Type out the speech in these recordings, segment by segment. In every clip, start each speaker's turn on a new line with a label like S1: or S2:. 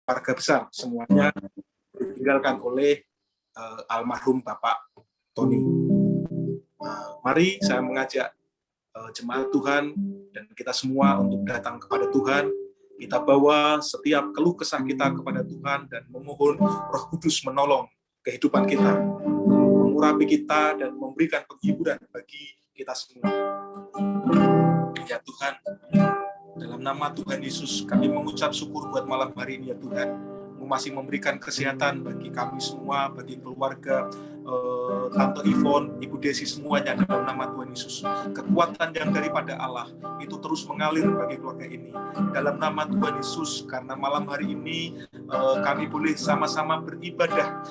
S1: keluarga besar semuanya ditinggalkan oleh almarhum Bapak Tony. Mari saya mengajak jemaat Tuhan dan kita semua untuk datang kepada Tuhan. Kita bawa setiap keluh kesah kita kepada Tuhan dan memohon Roh Kudus menolong kehidupan kita, mengurapi kita dan memberikan penghiburan bagi kita semua. Ya Tuhan, dalam nama Tuhan Yesus kami mengucap syukur buat malam hari ini ya Tuhan. Masih memberikan kesehatan bagi kami semua, bagi keluarga Tante Yvonne, Ibu Desi semuanya dalam nama Tuhan Yesus. Kekuatan yang daripada Allah itu terus mengalir bagi keluarga ini dalam nama Tuhan Yesus. Karena malam hari ini kami boleh sama-sama beribadah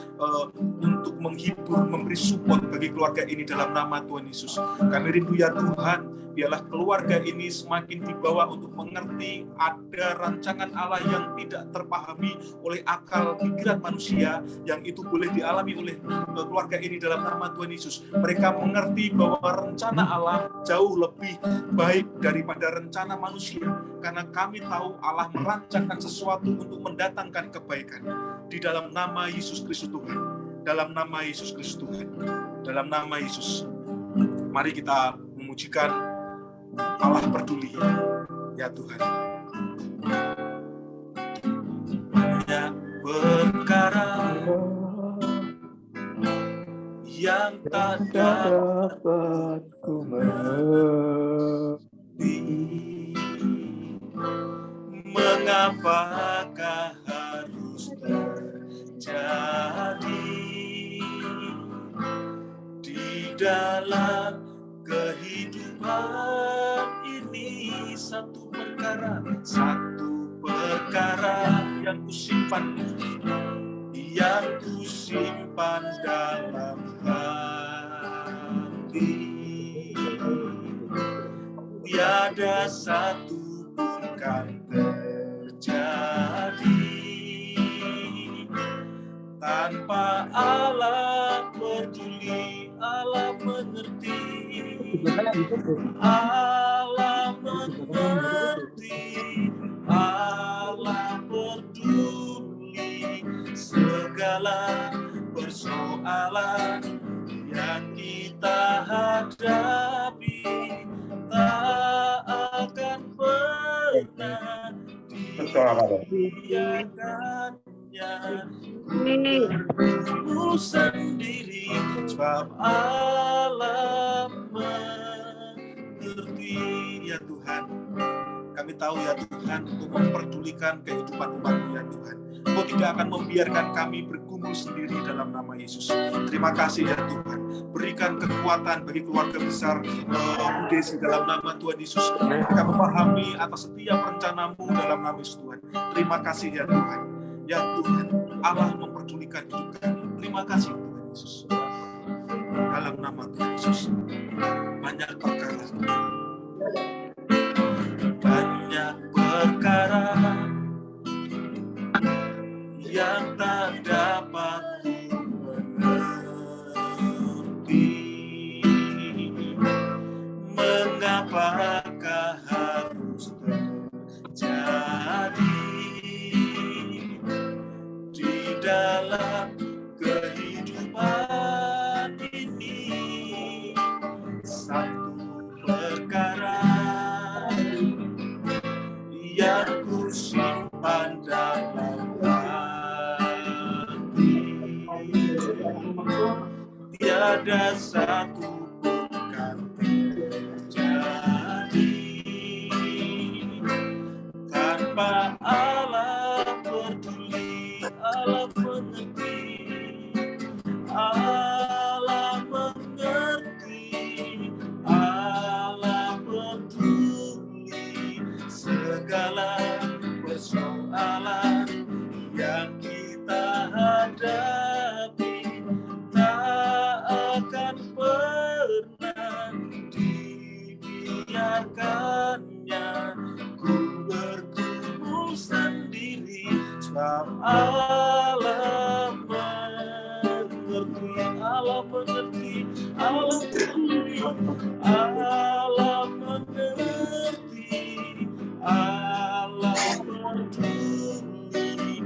S1: untuk menghibur, memberi support bagi keluarga ini dalam nama Tuhan Yesus. Kami rindu ya Tuhan, biarlah keluarga ini semakin dibawa untuk mengerti ada rancangan Allah yang tidak terpahami oleh akal pikiran manusia, yang itu boleh dialami oleh keluarga ini dalam nama Tuhan Yesus. Mereka mengerti bahwa rencana Allah jauh lebih baik daripada rencana manusia, karena kami tahu Allah merancangkan sesuatu untuk mendatangkan kebaikan. Di dalam nama Yesus Kristus Tuhan, dalam nama Yesus Kristus Tuhan, dalam nama Yesus, mari kita memujikan Allah peduli ya Tuhan. Banyak perkara yang tak dapat ku mengerti, mengapakah harus terjadi di dalam kehidupan ini. Satu perkara yang kusimpan dalam hati, tiada satu pun kan terjadi tanpa Allah peduli, Allah mengerti, Allah mengerti, Allah peduli segala persoalan yang kita hadapi, tak akan pernah dibiarkannya bertemu sendiri, sebab Allah mengerti ya Tuhan. Kami tahu ya Tuhan, untuk memperdulikan kehidupan umat-Mu ya Tuhan. Engkau tidak akan membiarkan kami bergumul sendiri dalam nama Yesus. Terima kasih ya Tuhan. Berikan kekuatan bagi keluarga besar Bu Desi dalam nama Tuhan Yesus. Mereka memahami atas setiap rencana-Mu dalam nama Yesus Tuhan. Terima kasih ya Tuhan. Ya Tuhan, Allah memperdulikan hidup kami. Terima kasih Tuhan Yesus. Dalam nama Tuhan Yesus. Banyak perkara yang tak dapat mengerti, mengapakah harus terjadi di dalam kehidupan ini. Satu perkara yang kusimpan dalam hati, tiada satu pun kan terjadi tanpa Allah peduli, Allah mengerti, Allah mengerti, Allah peduli segala persoalan yang kita hadapi, tak akan pernah dibiarkannya ku bergumul sendiri, sebab Allah mengerti, Allah mengerti, Allah peduli, Allah mengerti, Allah peduli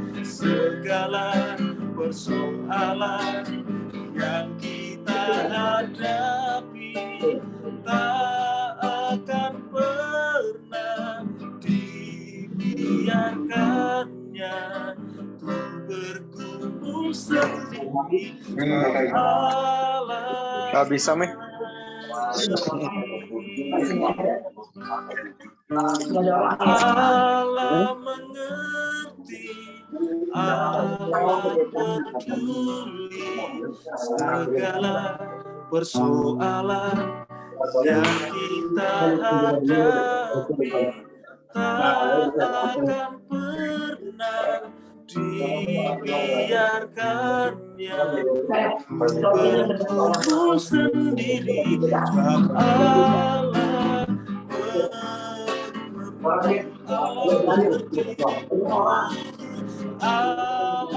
S1: segala persoalan yang kita hadapi tak akan pernah dibiarkannya tuh bergumul sendiri. Allah
S2: Gak bisa, Meh.
S1: Allah mengerti, Allah peduli segala persoalan yang kita hadapi tak akan pernah dibiarkannya berkumpul sendiri. Sebab Allah mengerti, Allah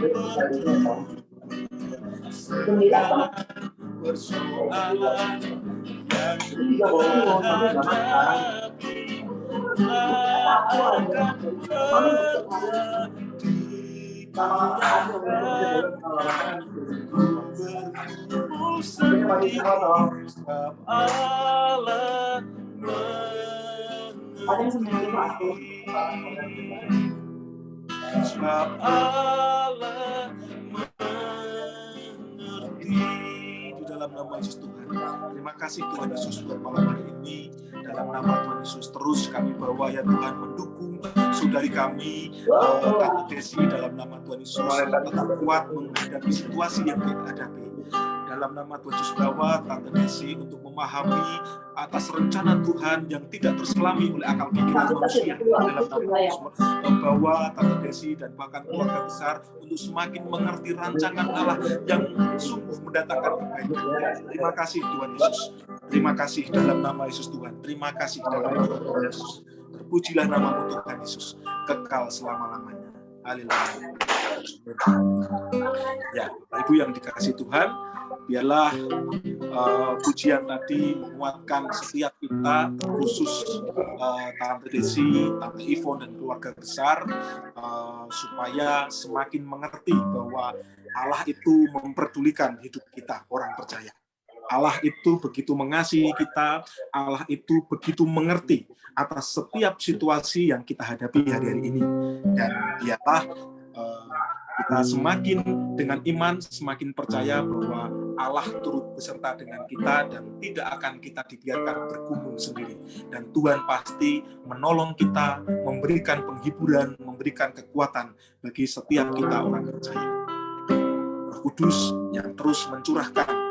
S1: peduli segala persoalan yang kita hadapi tak akan pernah dibiarkan berkumpul sendiri. Sebab Allah mengerti, sebab Allah mengerti. Di dalam nama Yesus Tuhan, terima kasih Tuhan Yesus buat malam hari ini. Dalam nama Tuhan Yesus terus kami bawa ya Tuhan, mendukung saudari kami Tante Desi. Dalam nama Tuhan Yesus tetap kuat menghadapi situasi yang kita hadapi. Dalam nama Tuhan Yesus bawa Tante Desi untuk memahami atas rencana Tuhan yang tidak terselami oleh akal pikiran manusia. Dalam nama Yesus bawa Tante Desi dan bahkan keluarga besar untuk semakin mengerti rancangan Allah yang sungguh mendatangkan kebaikan. Terima kasih Tuhan Yesus. Terima kasih dalam nama Yesus Tuhan. Terima kasih dalam nama Tuhan Yesus. Terpujilah namamu Tuhan Yesus, kekal selama-lamanya. Haleluya. Ya, Ibu yang dikasihi Tuhan, biarlah pujian tadi menguatkan setiap kita, khusus Tante Desi, Tante Ivon dan keluarga besar, supaya semakin mengerti bahwa Allah itu memperdulikan hidup kita, orang percaya. Allah itu begitu mengasihi kita, Allah itu begitu mengerti atas setiap situasi yang kita hadapi hari-hari ini. Dan biarlah kita semakin dengan iman, semakin percaya bahwa Allah turut beserta dengan kita dan tidak akan kita dibiarkan bergumul sendiri. Dan Tuhan pasti menolong kita, memberikan penghiburan, memberikan kekuatan bagi setiap kita orang percaya. Roh Kudus yang terus mencurahkan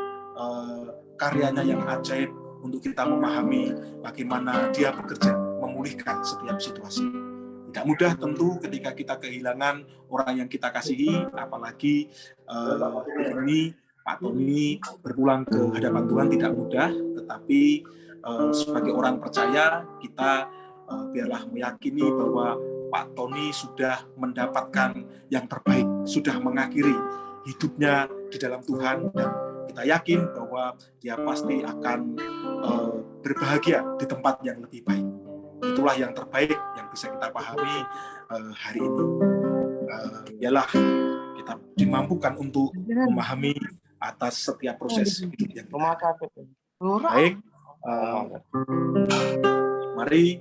S1: karyanya yang ajaib untuk kita memahami bagaimana Dia bekerja memulihkan setiap situasi. Tidak mudah tentu ketika kita kehilangan orang yang kita kasihi, apalagi ini Pak Tony berpulang ke hadapan Tuhan tidak mudah, tetapi sebagai orang percaya kita biarlah meyakini bahwa Pak Tony sudah mendapatkan yang terbaik, sudah mengakhiri hidupnya di dalam Tuhan, dan kita yakin bahwa dia pasti akan berbahagia di tempat yang lebih baik. Itulah yang terbaik yang bisa kita pahami hari ini. Biarlah kita dimampukan untuk memahami atas setiap proses hidup yang kita. Baik, mari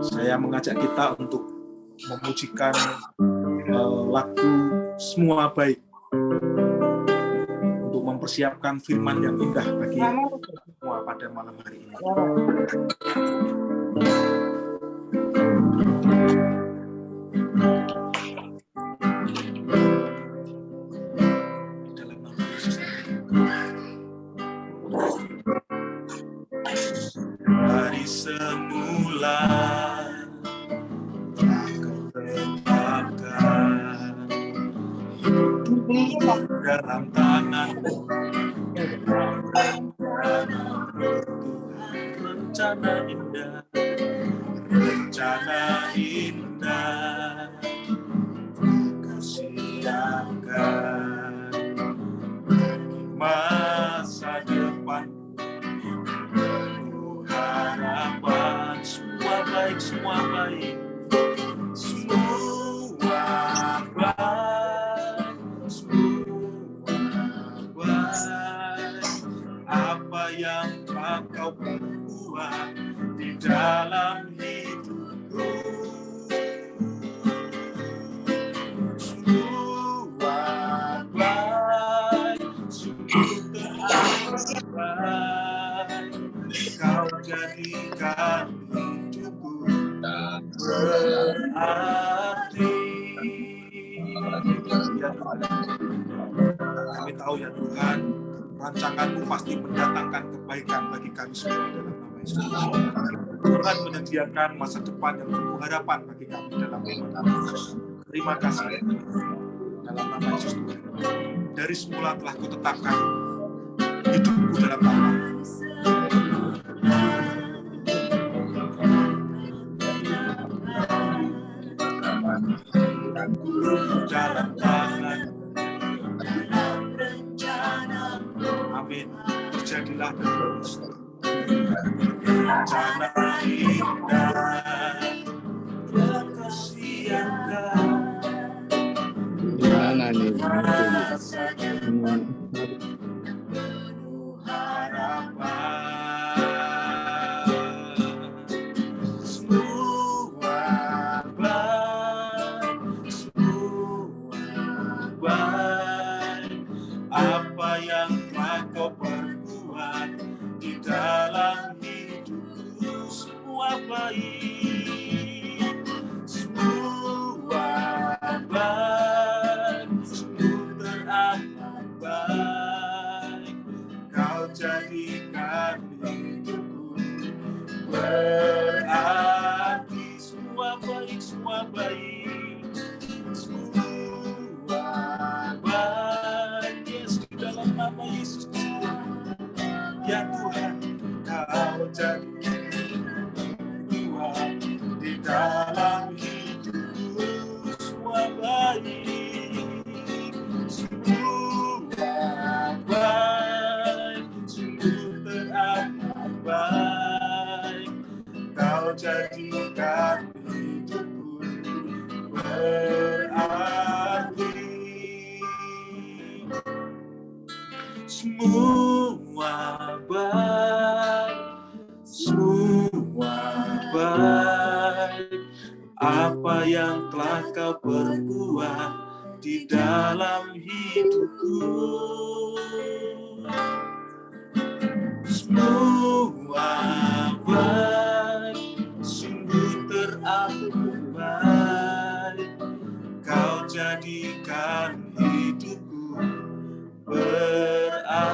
S1: saya mengajak kita untuk memujikan lagu Semua Baik, untuk mempersiapkan firman yang indah bagi semua pada malam hari ini. Dalam nama Yesus. Dari semula Kau tetapkan dalam tangan-Mu, rencana indah, rencana indah, Kau siapkan bagi masa depan, penuh harapan. baik, semua baik. Semua baik, semua baik. Apa yang telah kau perbuat di dalam hidupku, semua baik, sungguh teramat baik. Kau jadikan hidupku berarti. Ya Tuhan, kami tahu ya Tuhan, rancangan-Mu pasti mendatangkan kebaikan bagi kami semua dalam nama Yesus. Tuhan menyediakan masa depan yang penuh harapan bagi kami dalam nama Yesus. Terima kasih ya Tuhan. Dalam nama Yesus Tuhan. Dari semula telah Kau tetapkan hidupku dalam nama. Dalam tangan, dalam rencana. Amin. Terjadilah dalam rencana indah yang kasihankan.
S2: Mana nih?
S1: Penuh harapan. Semua baik, semua baik. Apa yang telah Kau perbuat di dalam hidupku, semua baik, semua baik, sungguh teramat baik. Kau jadikan hidupku berarti. Semua baik, semua baik, semua baik. Yes, di dalam nama Yesus Kristus. Ya Tuhan, Kau jadikan Tuhan di dalam hidupku, semua baik, semua baik, sungguh teramat baik. Kau jadikan hidupku berarti. Semua baik, semua baik. Apa yang telah Kau perbuat di dalam hidupku, semua baik, sungguh teramat baik. Kau jadikan hidupku berarti.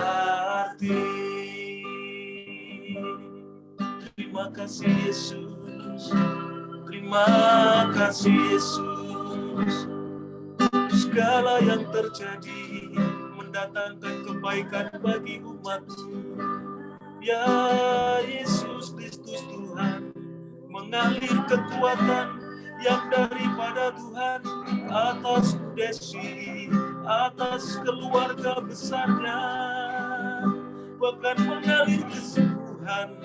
S1: Terima kasih Yesus, terima kasih Yesus. Segala yang terjadi mendatangkan kebaikan bagi umat-Mu. Ya Yesus Kristus Tuhan, mengalir kekuatan yang daripada Tuhan atas Bu Desi, atas keluarga besarnya, bahkan mengalir kesembuhan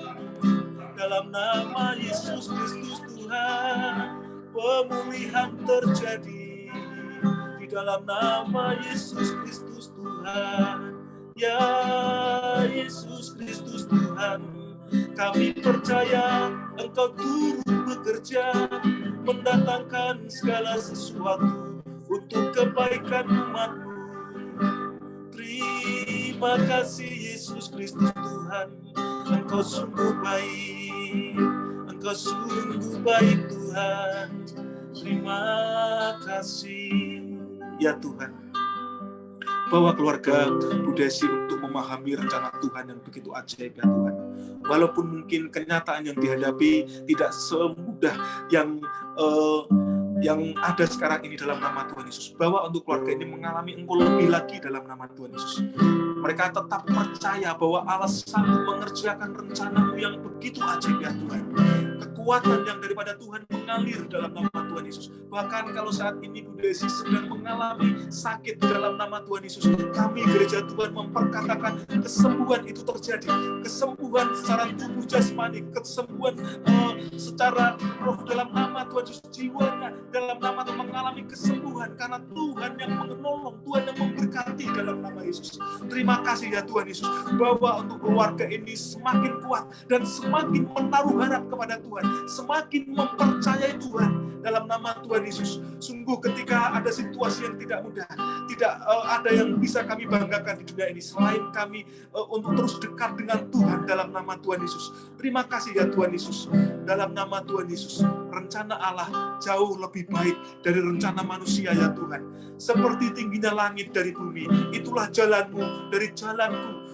S1: dalam nama Yesus Kristus Tuhan. Pemulihan terjadi di dalam nama Yesus Kristus Tuhan. Ya Yesus Kristus Tuhan, kami percaya Engkau turut bekerja mendatangkan segala sesuatu untuk kebaikan umat-Mu. Terima kasih Yesus Kristus Tuhan, Engkau sungguh baik, Engkau sungguh baik Tuhan. Terima kasih ya Tuhan. Bawa keluarga Bu Desi untuk memahami rencana Tuhan yang begitu ajaib ya Tuhan. Walaupun mungkin kenyataan yang dihadapi tidak semudah yang ada sekarang ini dalam nama Tuhan Yesus. Bawa untuk keluarga ini mengalami Engkau lebih lagi dalam nama Tuhan Yesus. Mereka tetap percaya bahwa Allah sanggup mengerjakan rencana-Mu yang begitu ajaib ya Tuhan. Kekuatan yang dari daripada Tuhan mengalir dalam nama Tuhan Yesus. Bahkan kalau saat ini Bu Desi sedang mengalami sakit dalam nama Tuhan Yesus, kami gereja Tuhan memperkatakan kesembuhan itu terjadi. Kesembuhan secara tubuh jasmani, kesembuhan secara roh dalam nama Tuhan Yesus, jiwanya dalam nama Tuhan mengalami kesembuhan karena Tuhan yang menolong, Tuhan yang memberkati dalam nama Yesus. Terima kasih ya Tuhan Yesus, bahwa untuk keluarga ini semakin kuat dan semakin menaruh harap kepada Tuhan, semakin mempercayai Tuhan dalam nama Tuhan Yesus. Sungguh ketika ada situasi yang tidak mudah, tidak ada yang bisa kami banggakan di dunia ini selain kami untuk terus dekat dengan Tuhan dalam nama Tuhan Yesus. Terima kasih ya Tuhan Yesus, dalam nama Tuhan Yesus. Rencana Allah jauh lebih baik dari rencana manusia ya Tuhan. Seperti tingginya langit dari bumi, itulah jalanmu dari jalanku.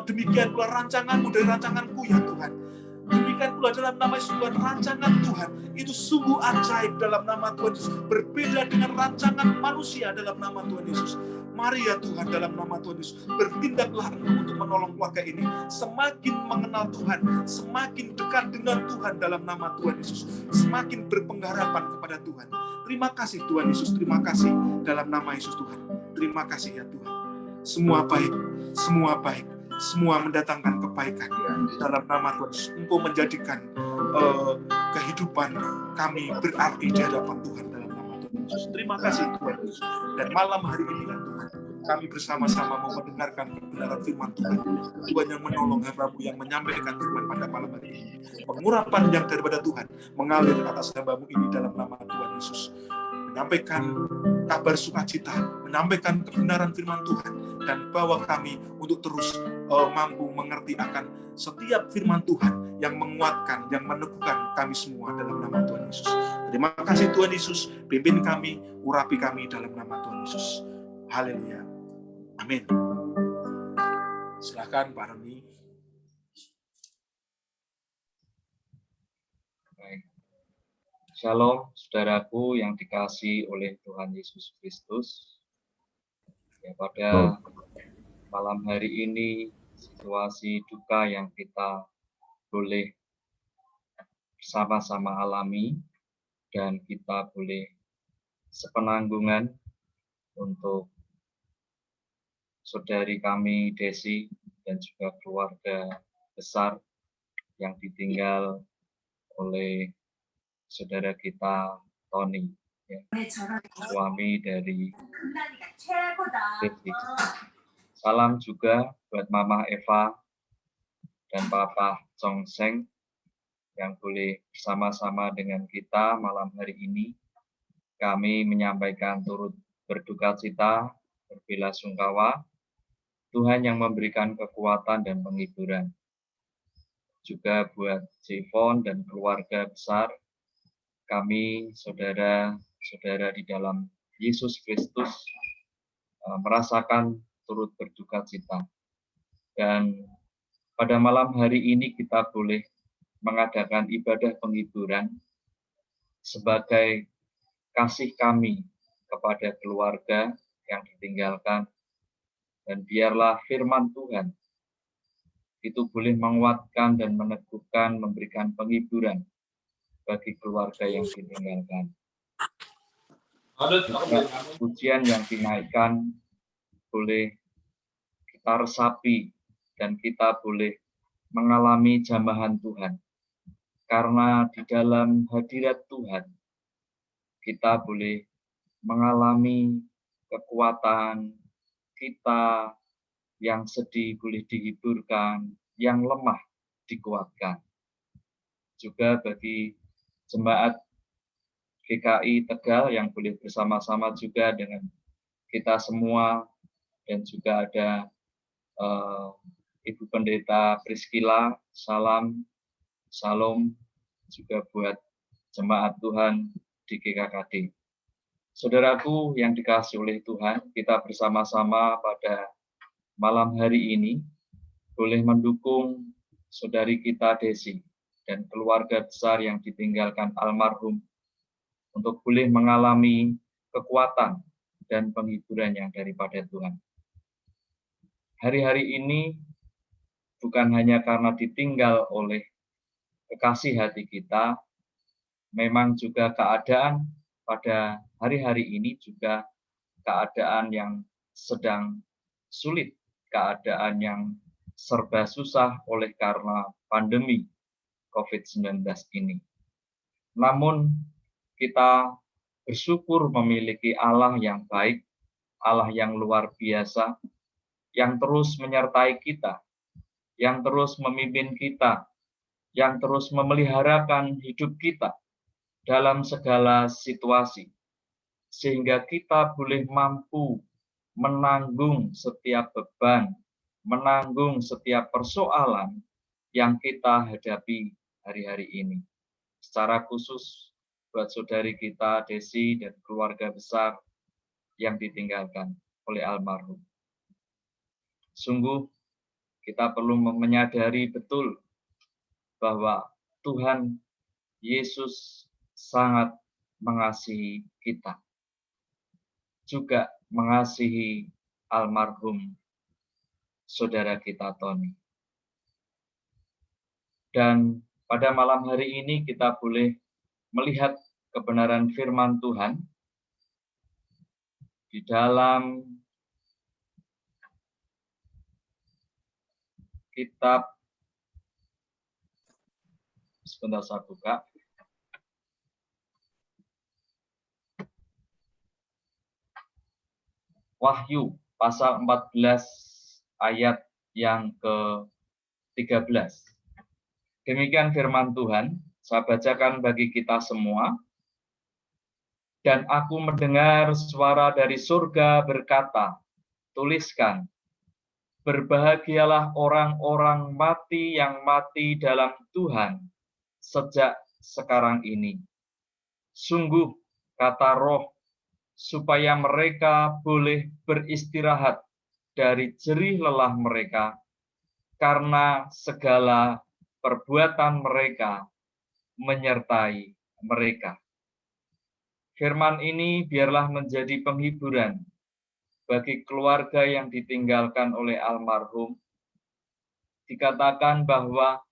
S1: Demikian pula rancanganmu dari rancanganku ya Tuhan. Demikian pula dalam nama Yesus Tuhan, rancangan Tuhan itu sungguh ajaib dalam nama Tuhan Yesus. Berbeda dengan rancangan manusia dalam nama Tuhan Yesus. Mari ya Tuhan dalam nama Tuhan Yesus, bertindaklah Engkau untuk menolong keluarga ini. Semakin mengenal Tuhan, semakin dekat dengan Tuhan dalam nama Tuhan Yesus. Semakin berpengharapan kepada Tuhan. Terima kasih Tuhan Yesus, terima kasih dalam nama Yesus Tuhan. Terima kasih ya Tuhan. Semua baik, semua baik. Semua mendatangkan kebaikan dalam nama Tuhan Yesus. Engkau menjadikan kehidupan kami berarti di hadapan Tuhan dalam nama Tuhan Yesus. Terima kasih Tuhan Yesus. Dan malam hari ini ya Tuhan, kami bersama-sama mau mendengarkan kebenaran firman Tuhan. Tuhan yang menolong hamba-Mu yang menyampaikan firman pada malam hari ini. Pengurapan yang daripada Tuhan mengalir atas hamba-Mu ini dalam nama Tuhan Yesus. Menyampaikan kabar sukacita, menyampaikan kebenaran firman Tuhan, dan bawa kami untuk terus mampu mengerti akan setiap firman Tuhan yang menguatkan, yang meneguhkan kami semua dalam nama Tuhan Yesus. Terima kasih Tuhan Yesus, pimpin kami, urapi kami dalam nama Tuhan Yesus. Haleluya. Amin. Silakan Pak Roni.
S2: Shalom, saudaraku yang dikasihi oleh Tuhan Yesus Kristus. Ya, pada malam hari ini, situasi duka yang kita boleh bersama-sama alami, dan kita boleh sepenanggungan untuk saudari kami Desi dan juga keluarga besar yang ditinggal oleh saudara kita Tony, ya, suami dari Desi. Salam juga buat Mama Eva dan Papa Chong Seng yang boleh bersama-sama dengan kita malam hari ini. Kami menyampaikan turut berduka cita, berbelasungkawa. Tuhan yang memberikan kekuatan dan penghiburan. Juga buat Jevon dan keluarga besar, kami saudara-saudara di dalam Yesus Kristus merasakan turut berduka cita. Dan pada malam hari ini kita boleh mengadakan ibadah penghiburan sebagai kasih kami kepada keluarga yang ditinggalkan. Dan biarlah firman Tuhan itu boleh menguatkan dan meneguhkan, memberikan penghiburan bagi keluarga yang ditinggalkan. Pujian yang dinaikkan boleh kita resapi dan kita boleh mengalami jambahan Tuhan. Karena di dalam hadirat Tuhan kita boleh mengalami kekuatan, kita yang sedih boleh dihiburkan, yang lemah dikuatkan. Juga bagi jemaat GKI Tegal yang boleh bersama-sama juga dengan kita semua, dan juga ada Ibu Pendeta Priscilla, salam, salam juga buat jemaat Tuhan di GKKD. Saudaraku yang dikasihi oleh Tuhan, kita bersama-sama pada malam hari ini boleh mendukung saudari kita Desi dan keluarga besar yang ditinggalkan almarhum untuk boleh mengalami kekuatan dan penghiburan yang daripada Tuhan. Hari-hari ini bukan hanya karena ditinggal oleh kekasih hati kita, memang juga keadaan pada hari-hari ini juga keadaan yang sedang sulit, keadaan yang serba susah oleh karena pandemi COVID-19 ini. Namun kita bersyukur memiliki Allah yang baik, Allah yang luar biasa, yang terus menyertai kita, yang terus memimpin kita, yang terus memeliharakan hidup kita dalam segala situasi, sehingga kita boleh mampu menanggung setiap beban, menanggung setiap persoalan yang kita hadapi hari-hari ini. Secara khusus buat saudari kita, Desi, dan keluarga besar yang ditinggalkan oleh almarhum. Sungguh kita perlu menyadari betul bahwa Tuhan Yesus sangat mengasihi kita, juga mengasihi almarhum saudara kita Tony. Dan pada malam hari ini kita boleh melihat kebenaran firman Tuhan di dalam kitab, sebentar saya buka, Wahyu pasal 14 ayat yang ke-13. Demikian firman Tuhan, saya bacakan bagi kita semua. Dan aku mendengar suara dari surga berkata, tuliskan, berbahagialah orang-orang mati yang mati dalam Tuhan sejak sekarang ini. Sungguh, kata Roh, supaya mereka boleh beristirahat dari jerih lelah mereka, karena segala perbuatan mereka menyertai mereka. Firman ini biarlah menjadi penghiburan bagi keluarga yang ditinggalkan oleh almarhum. Dikatakan bahwa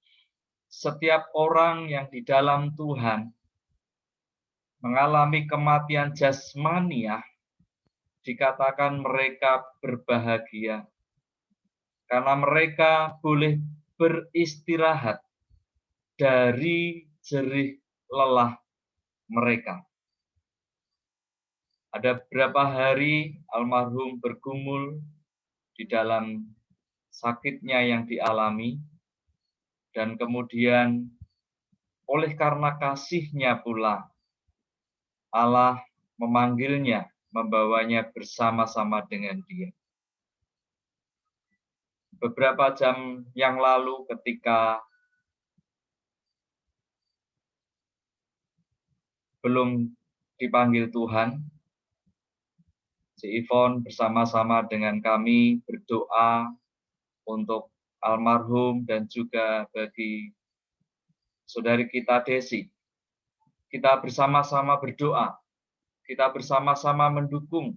S2: setiap orang yang di dalam Tuhan mengalami kematian jasmaniah, dikatakan mereka berbahagia karena mereka boleh beristirahat dari jerih lelah mereka. Ada beberapa hari almarhum bergumul di dalam sakitnya yang dialami, dan kemudian oleh karena kasihnya pula Allah memanggilnya, membawanya bersama-sama dengan dia. Beberapa jam yang lalu ketika belum dipanggil Tuhan, si Ivon bersama-sama dengan kami berdoa untuk almarhum dan juga bagi saudari kita Desi. Kita bersama-sama berdoa, kita bersama-sama mendukung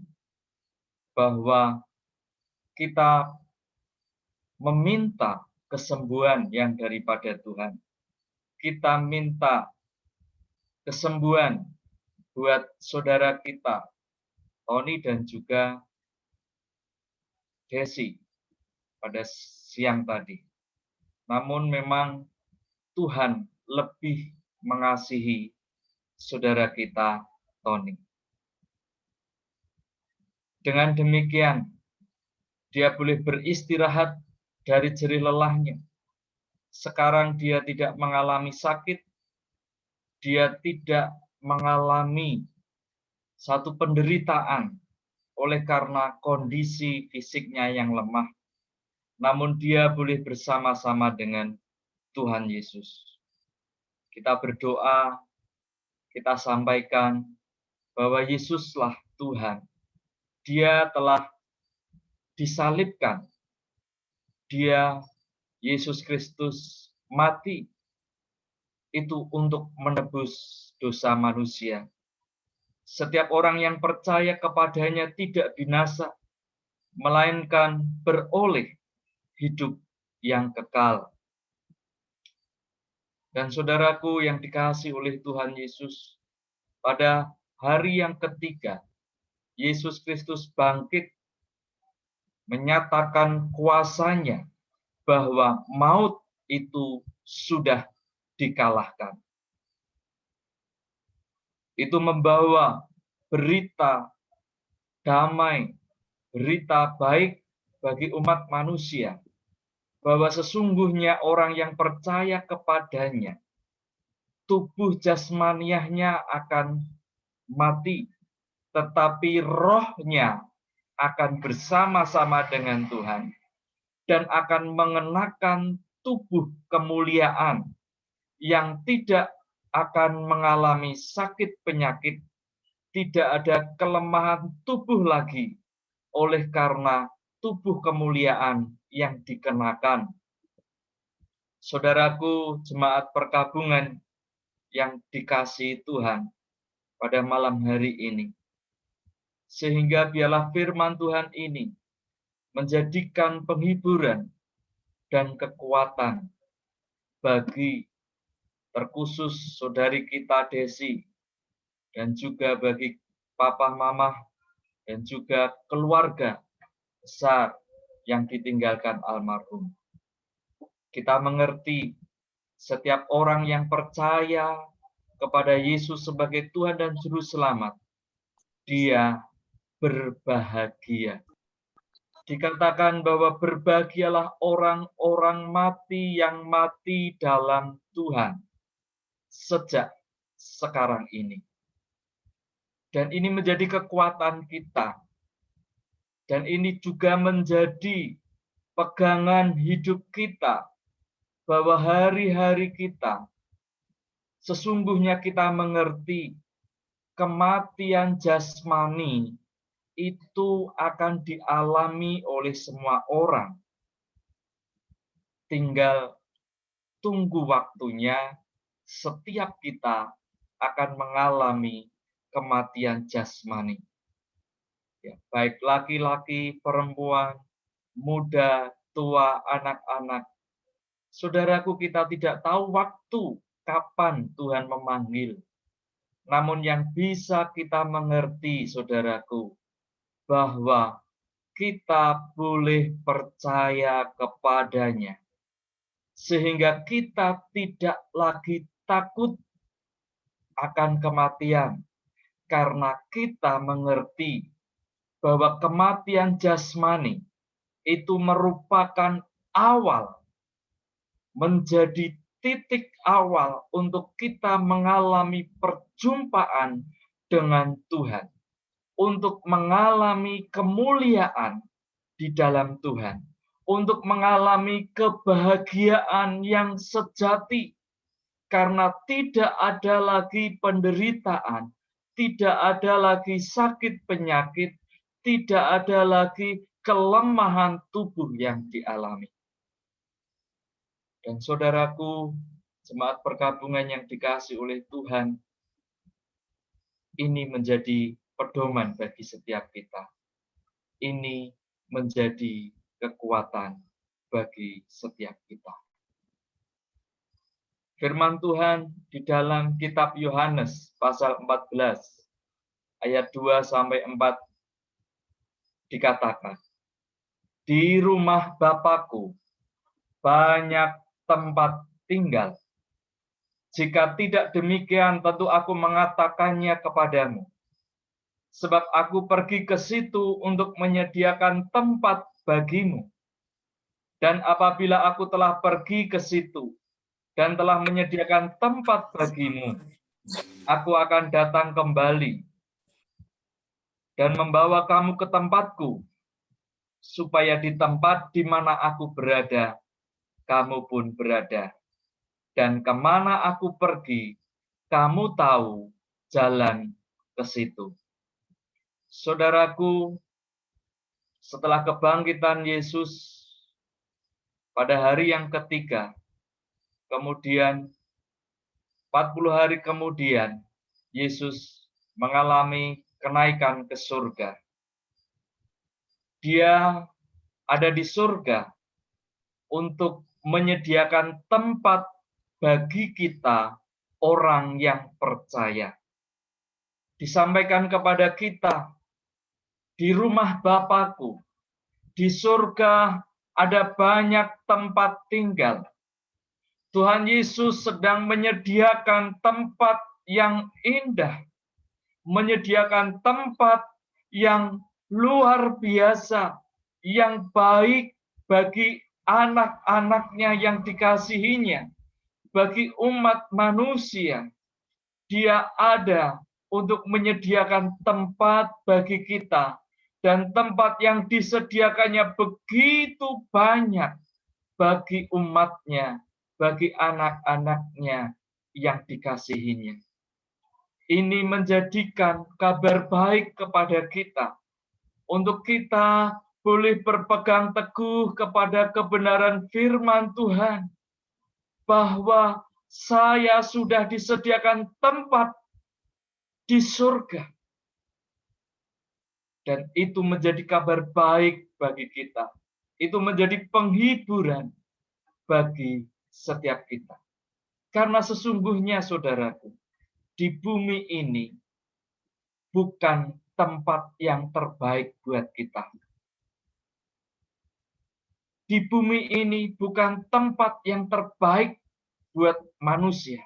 S2: bahwa kita meminta kesembuhan yang daripada Tuhan. Kita minta kesembuhan buat saudara kita, Tony dan juga Desi pada siang tadi. Namun memang Tuhan lebih mengasihi saudara kita, Tony. Dengan demikian, dia boleh beristirahat dari jerih lelahnya. Sekarang dia tidak mengalami sakit, dia tidak mengalami satu penderitaan oleh karena kondisi fisiknya yang lemah. Namun dia boleh bersama-sama dengan Tuhan Yesus. Kita berdoa, kita sampaikan bahwa Yesuslah Tuhan. Dia telah disalibkan. Dia, Yesus Kristus, mati. Itu untuk menebus dosa manusia. Setiap orang yang percaya kepadanya tidak binasa, melainkan beroleh hidup yang kekal. Dan saudaraku yang dikasihi oleh Tuhan Yesus, pada hari yang ketiga, Yesus Kristus bangkit menyatakan kuasanya bahwa maut itu sudah dikalahkan. Itu membawa berita damai, berita baik bagi umat manusia, bahwa sesungguhnya orang yang percaya kepadanya, tubuh jasmaniahnya akan mati, tetapi rohnya akan bersama-sama dengan Tuhan dan akan mengenakan tubuh kemuliaan yang tidak akan mengalami sakit penyakit, tidak ada kelemahan tubuh lagi oleh karena tubuh kemuliaan yang dikenakan. Saudaraku, jemaat perkabungan yang dikasihi Tuhan pada malam hari ini, sehingga biarlah firman Tuhan ini menjadikan penghiburan dan kekuatan bagi terkhusus saudari kita Desi, dan juga bagi papa mama, dan juga keluarga besar yang ditinggalkan almarhum. Kita mengerti setiap orang yang percaya kepada Yesus sebagai Tuhan dan Juru Selamat, dia berbahagia. Dikatakan bahwa berbahagialah orang-orang mati yang mati dalam Tuhan sejak sekarang ini. Dan ini menjadi kekuatan kita. Dan ini juga menjadi pegangan hidup kita, bahwa hari-hari kita, sesungguhnya kita mengerti kematian jasmani itu akan dialami oleh semua orang. Tinggal tunggu waktunya, setiap kita akan mengalami kematian jasmani. Ya, baik laki-laki, perempuan, muda, tua, anak-anak. Saudaraku, kita tidak tahu waktu kapan Tuhan memanggil. Namun yang bisa kita mengerti, saudaraku, bahwa kita boleh percaya kepadanya, sehingga kita tidak lagi takut akan kematian, karena kita mengerti bahwa kematian jasmani itu merupakan awal, menjadi titik awal untuk kita mengalami perjumpaan dengan Tuhan, untuk mengalami kemuliaan di dalam Tuhan, untuk mengalami kebahagiaan yang sejati, karena tidak ada lagi penderitaan, tidak ada lagi sakit penyakit, tidak ada lagi kelemahan tubuh yang dialami. Dan saudaraku, jemaat perkabungan yang dikasihi oleh Tuhan, ini menjadi pedoman bagi setiap kita. Ini menjadi kekuatan bagi setiap kita. Firman Tuhan di dalam kitab Yohanes pasal 14 ayat 2 sampai 4 dikatakan, "Di rumah Bapakku banyak tempat tinggal. Jika tidak demikian, tentu aku mengatakannya kepadamu. Sebab aku pergi ke situ untuk menyediakan tempat bagimu. Dan apabila aku telah pergi ke situ dan telah menyediakan tempat bagimu, aku akan datang kembali dan membawa kamu ke tempatku, supaya di tempat di mana aku berada, kamu pun berada. Dan kemana aku pergi, kamu tahu jalan ke situ." Saudaraku, setelah kebangkitan Yesus pada hari yang ketiga, kemudian 40 hari kemudian, Yesus mengalami kenaikan ke surga. Dia ada di surga untuk menyediakan tempat bagi kita orang yang percaya. Disampaikan kepada kita, di rumah Bapakku, di surga ada banyak tempat tinggal. Tuhan Yesus sedang menyediakan tempat yang indah, menyediakan tempat yang luar biasa, yang baik bagi anak-anaknya yang dikasihinya, bagi umat manusia. Dia ada untuk menyediakan tempat bagi kita, dan tempat yang disediakannya begitu banyak bagi umatnya, bagi anak-anaknya yang dikasihinya. Ini menjadikan kabar baik kepada kita, untuk kita boleh berpegang teguh kepada kebenaran firman Tuhan, bahwa saya sudah disediakan tempat di surga. Dan itu menjadi kabar baik bagi kita. Itu menjadi penghiburan bagi setiap kita. Karena sesungguhnya, saudaraku, di bumi ini bukan tempat yang terbaik buat kita. Di bumi ini bukan tempat yang terbaik buat manusia.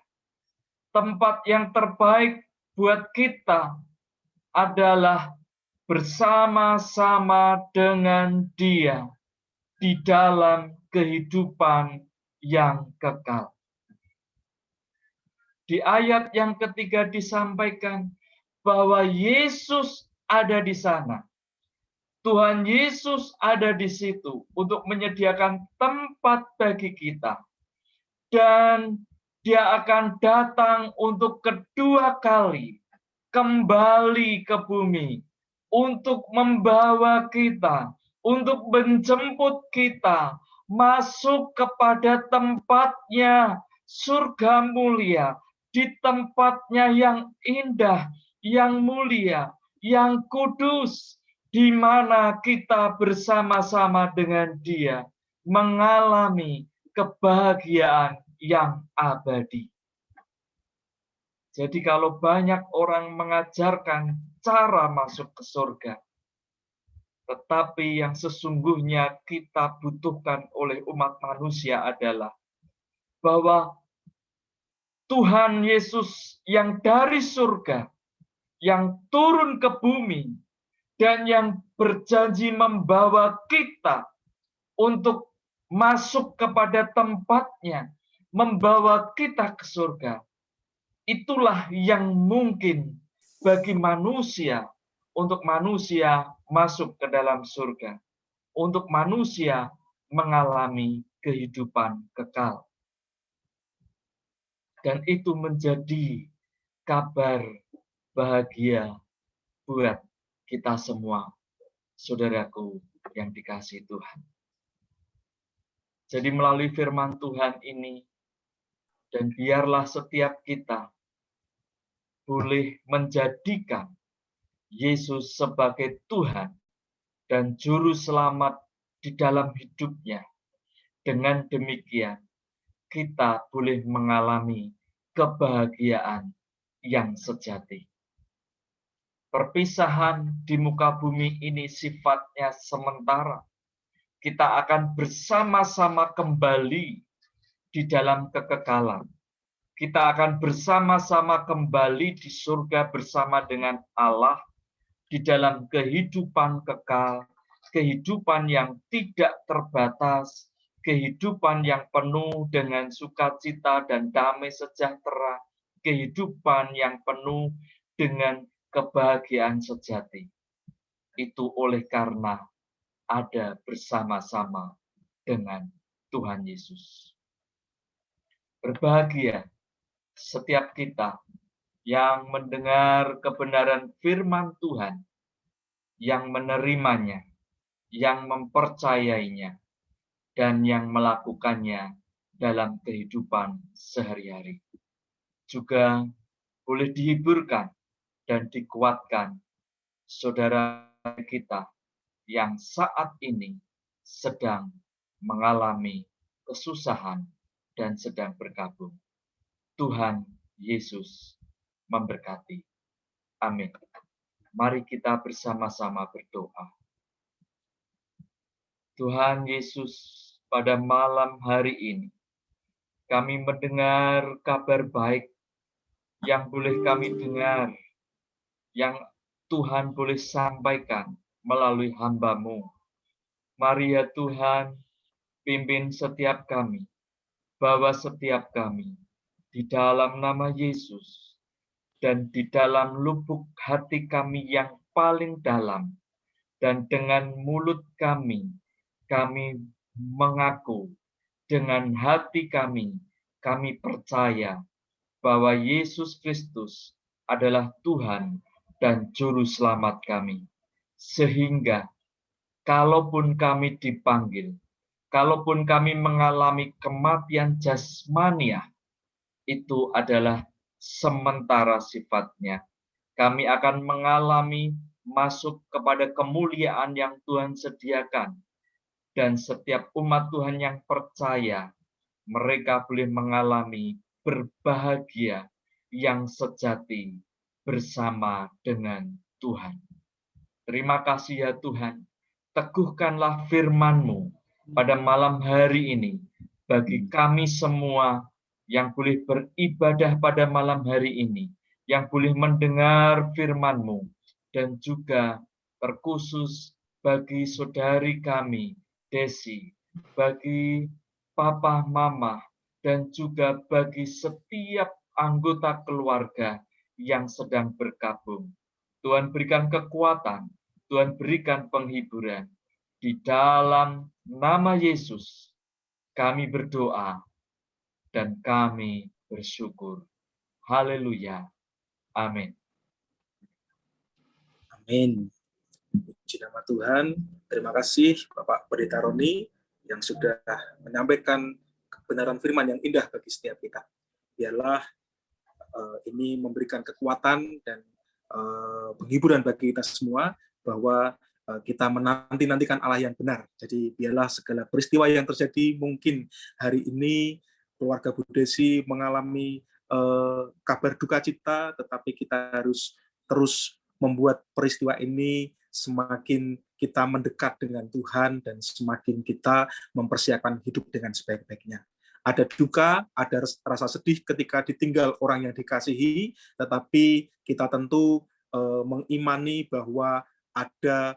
S2: Tempat yang terbaik buat kita adalah bersama-sama dengan Dia di dalam kehidupan yang kekal. Di ayat yang ketiga disampaikan bahwa Yesus ada di sana. Tuhan Yesus ada di situ untuk menyediakan tempat bagi kita. Dan Dia akan datang untuk kedua kali kembali ke bumi untuk membawa kita, untuk menjemput kita masuk kepada tempatnya, surga mulia, di tempatnya yang indah, yang mulia, yang kudus, di mana kita bersama-sama dengan Dia mengalami kebahagiaan yang abadi. Jadi kalau banyak orang mengajarkan cara masuk ke surga, tetapi yang sesungguhnya kita butuhkan oleh umat manusia adalah bahwa Tuhan Yesus yang dari surga, yang turun ke bumi, dan yang berjanji membawa kita untuk masuk kepada tempatnya, membawa kita ke surga. Itulah yang mungkin bagi manusia, untuk manusia masuk ke dalam surga, untuk manusia mengalami kehidupan kekal. Dan itu menjadi kabar bahagia buat kita semua, saudaraku yang dikasihi Tuhan. Jadi melalui firman Tuhan ini, dan biarlah setiap kita boleh menjadikan Yesus sebagai Tuhan dan Juru Selamat di dalam hidupnya. Dengan demikian, kita boleh mengalami kebahagiaan yang sejati. Perpisahan di muka bumi ini sifatnya sementara. Kita akan bersama-sama kembali di dalam kekekalan. Kita akan bersama-sama kembali di surga bersama dengan Allah di dalam kehidupan kekal, kehidupan yang tidak terbatas, kehidupan yang penuh dengan sukacita dan damai sejahtera, kehidupan yang penuh dengan kebahagiaan sejati. Itu oleh karena ada bersama-sama dengan Tuhan Yesus. Berbahagia setiap kita yang mendengar kebenaran firman Tuhan, yang menerimanya, yang mempercayainya, dan yang melakukannya dalam kehidupan sehari-hari. Juga boleh dihiburkan dan dikuatkan saudara kita yang saat ini sedang mengalami kesusahan dan sedang berkabung. Tuhan Yesus memberkati. Amin. Mari kita bersama-sama berdoa. Tuhan Yesus, pada malam hari ini, kami mendengar kabar baik yang boleh kami dengar, yang Tuhan boleh sampaikan melalui hamba-Mu. Mari ya Tuhan, pimpin setiap kami, bawa setiap kami di dalam nama Yesus, dan di dalam lubuk hati kami yang paling dalam, dan dengan mulut kami mengaku, dengan hati kami percaya bahwa Yesus Kristus adalah Tuhan dan Juru Selamat kami. Sehingga kalaupun kami dipanggil, kalaupun kami mengalami kematian jasmania, itu adalah sementara sifatnya. Kami akan mengalami masuk kepada kemuliaan yang Tuhan sediakan. Dan setiap umat Tuhan yang percaya, mereka boleh mengalami berbahagia yang sejati bersama dengan Tuhan. Terima kasih ya Tuhan. Teguhkanlah firman-Mu pada malam hari ini bagi kami semua yang boleh beribadah pada malam hari ini, yang boleh mendengar firman-Mu, dan juga terkhusus bagi saudari kami, Desi, bagi Papa, Mama, dan juga bagi setiap anggota keluarga yang sedang bergabung. Tuhan berikan kekuatan, Tuhan berikan penghiburan. Di dalam nama Yesus, kami berdoa dan kami bersyukur. Haleluya. Amin.
S1: Amin. Puji nama Tuhan. Terima kasih Bapak Pendeta Roni yang sudah menyampaikan kebenaran firman yang indah bagi setiap kita. Biarlah ini memberikan kekuatan dan penghiburan bagi kita semua bahwa kita menanti-nantikan Allah yang benar. Jadi biarlah segala peristiwa yang terjadi, mungkin hari ini keluarga Bu Desi mengalami kabar duka cita, tetapi kita harus terus membuat peristiwa ini semakin kita mendekat dengan Tuhan dan semakin kita mempersiapkan hidup dengan sebaik-baiknya. Ada duka, ada rasa sedih ketika ditinggal orang yang dikasihi, tetapi kita tentu mengimani bahwa ada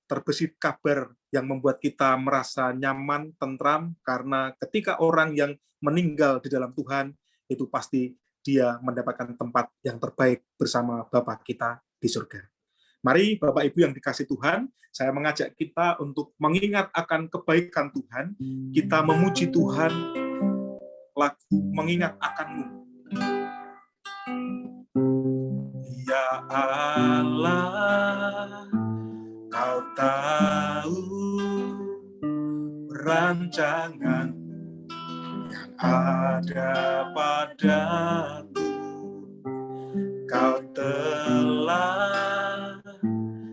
S1: terbesit kabar yang membuat kita merasa nyaman, tentram, karena ketika orang yang meninggal di dalam Tuhan, itu pasti dia mendapatkan tempat yang terbaik bersama Bapa kita di surga. Mari Bapak Ibu yang dikasih Tuhan, saya mengajak kita untuk mengingat akan kebaikan Tuhan, kita memuji Tuhan, lagu mengingat akan-Mu. Ya Allah, Kau tahu rancangan yang ada padaku. Kau telah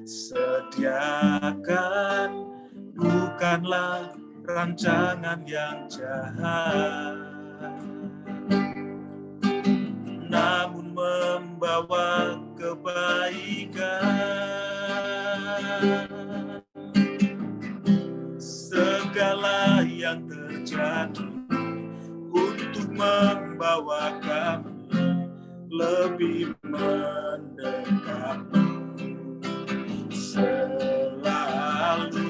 S1: sediakan, bukanlah rancangan yang jahat, namun membawa kebaikan. Segala yang terjadi untuk membawa kami lebih mendekat. Selalu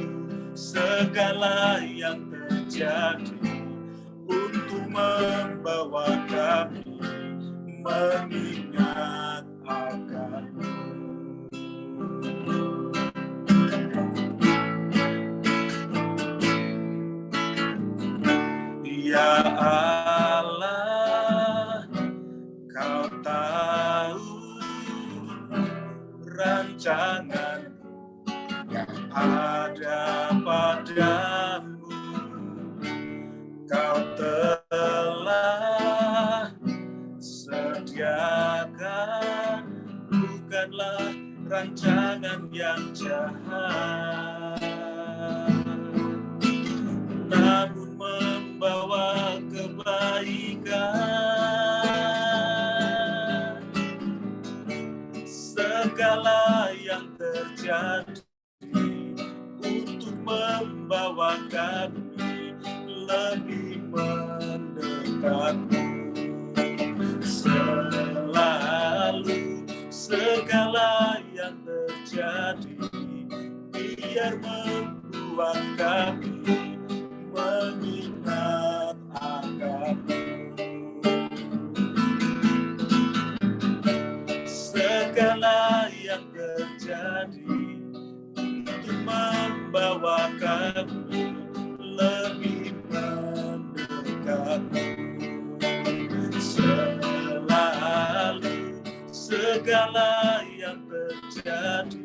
S1: segala yang terjadi untuk membawa kami mengingat akan-Mu. Ya Allah, Kau tahu rancangan yang ada padamu. Kau telah sediakan, bukanlah rancangan yang jahat, namun membawa kebaikan. Segala yang terjadi untuk membawa kami lebih mendekatmu. Selalu segala yang terjadi biar membuat kami mengingat akanmu. Segala yang terjadi untuk membawa kami lebih mendekatmu. Selalu segala yang terjadi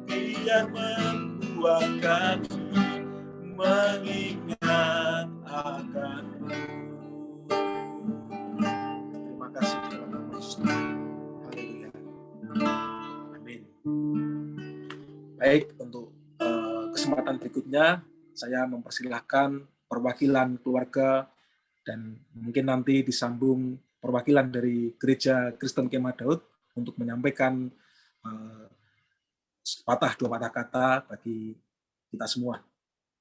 S1: biar membuat kami mengingat akanmu. Terima kasih dalam nama Yesus. Haleluya. Amin. Baik, untuk kesempatan berikutnya saya mempersilahkan perwakilan keluarga dan mungkin nanti disambung perwakilan dari Gereja Kristen Kemah Daud untuk menyampaikan dua patah kata bagi kita semua.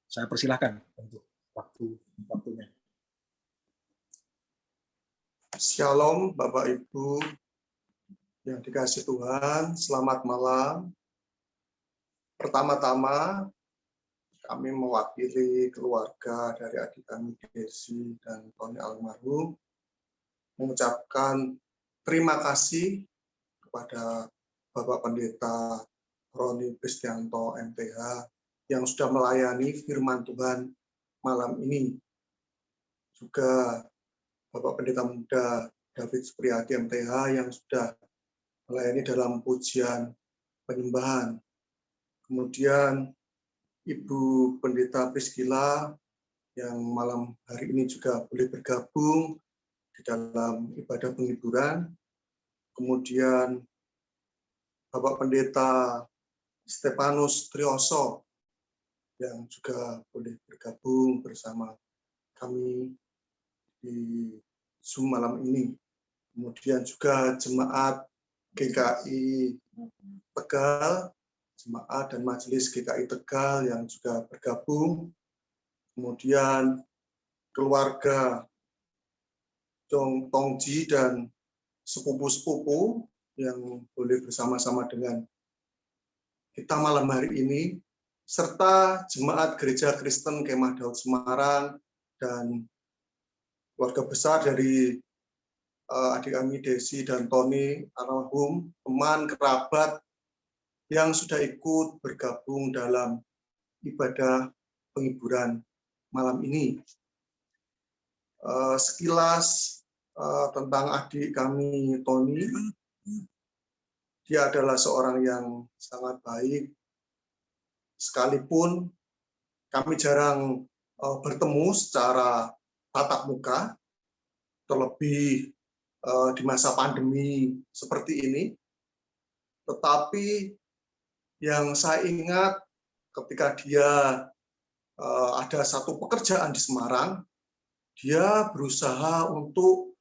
S1: Saya persilahkan untuk waktunya.
S3: Shalom Bapak Ibu yang dikasihi Tuhan, selamat malam. Pertama-tama kami mewakili keluarga dari adik kami Desi dan Tony almarhum mengucapkan terima kasih kepada Bapak Pendeta Roni Kristianto MTH yang sudah melayani firman Tuhan malam ini. Juga Bapak Pendeta Muda David Supriyadi MTH yang sudah melayani dalam pujian penyembahan. Kemudian Ibu Pendeta Priscilla yang malam hari ini juga boleh bergabung di dalam ibadah penghiburan. Kemudian Bapak Pendeta Stefanus Trioso yang juga boleh bergabung bersama kami di Zoom malam ini. Kemudian juga jemaat GKI Tegal, jemaat dan majelis GKI Tegal yang juga bergabung. Kemudian keluarga Tongji dan sepupu-sepupu yang boleh bersama-sama dengan kita malam hari ini, serta jemaat Gereja Kristen Kemah Daud Semarang dan keluarga besar dari adik kami Desi dan Tony almarhum, teman kerabat yang sudah ikut bergabung dalam ibadah penghiburan malam ini. Sekilas tentang adik kami Tony, dia adalah seorang yang sangat baik, sekalipun kami jarang bertemu secara tatap muka, terlebih di masa pandemi seperti ini. Tetapi yang saya ingat ketika dia ada satu pekerjaan di Semarang, dia berusaha untuk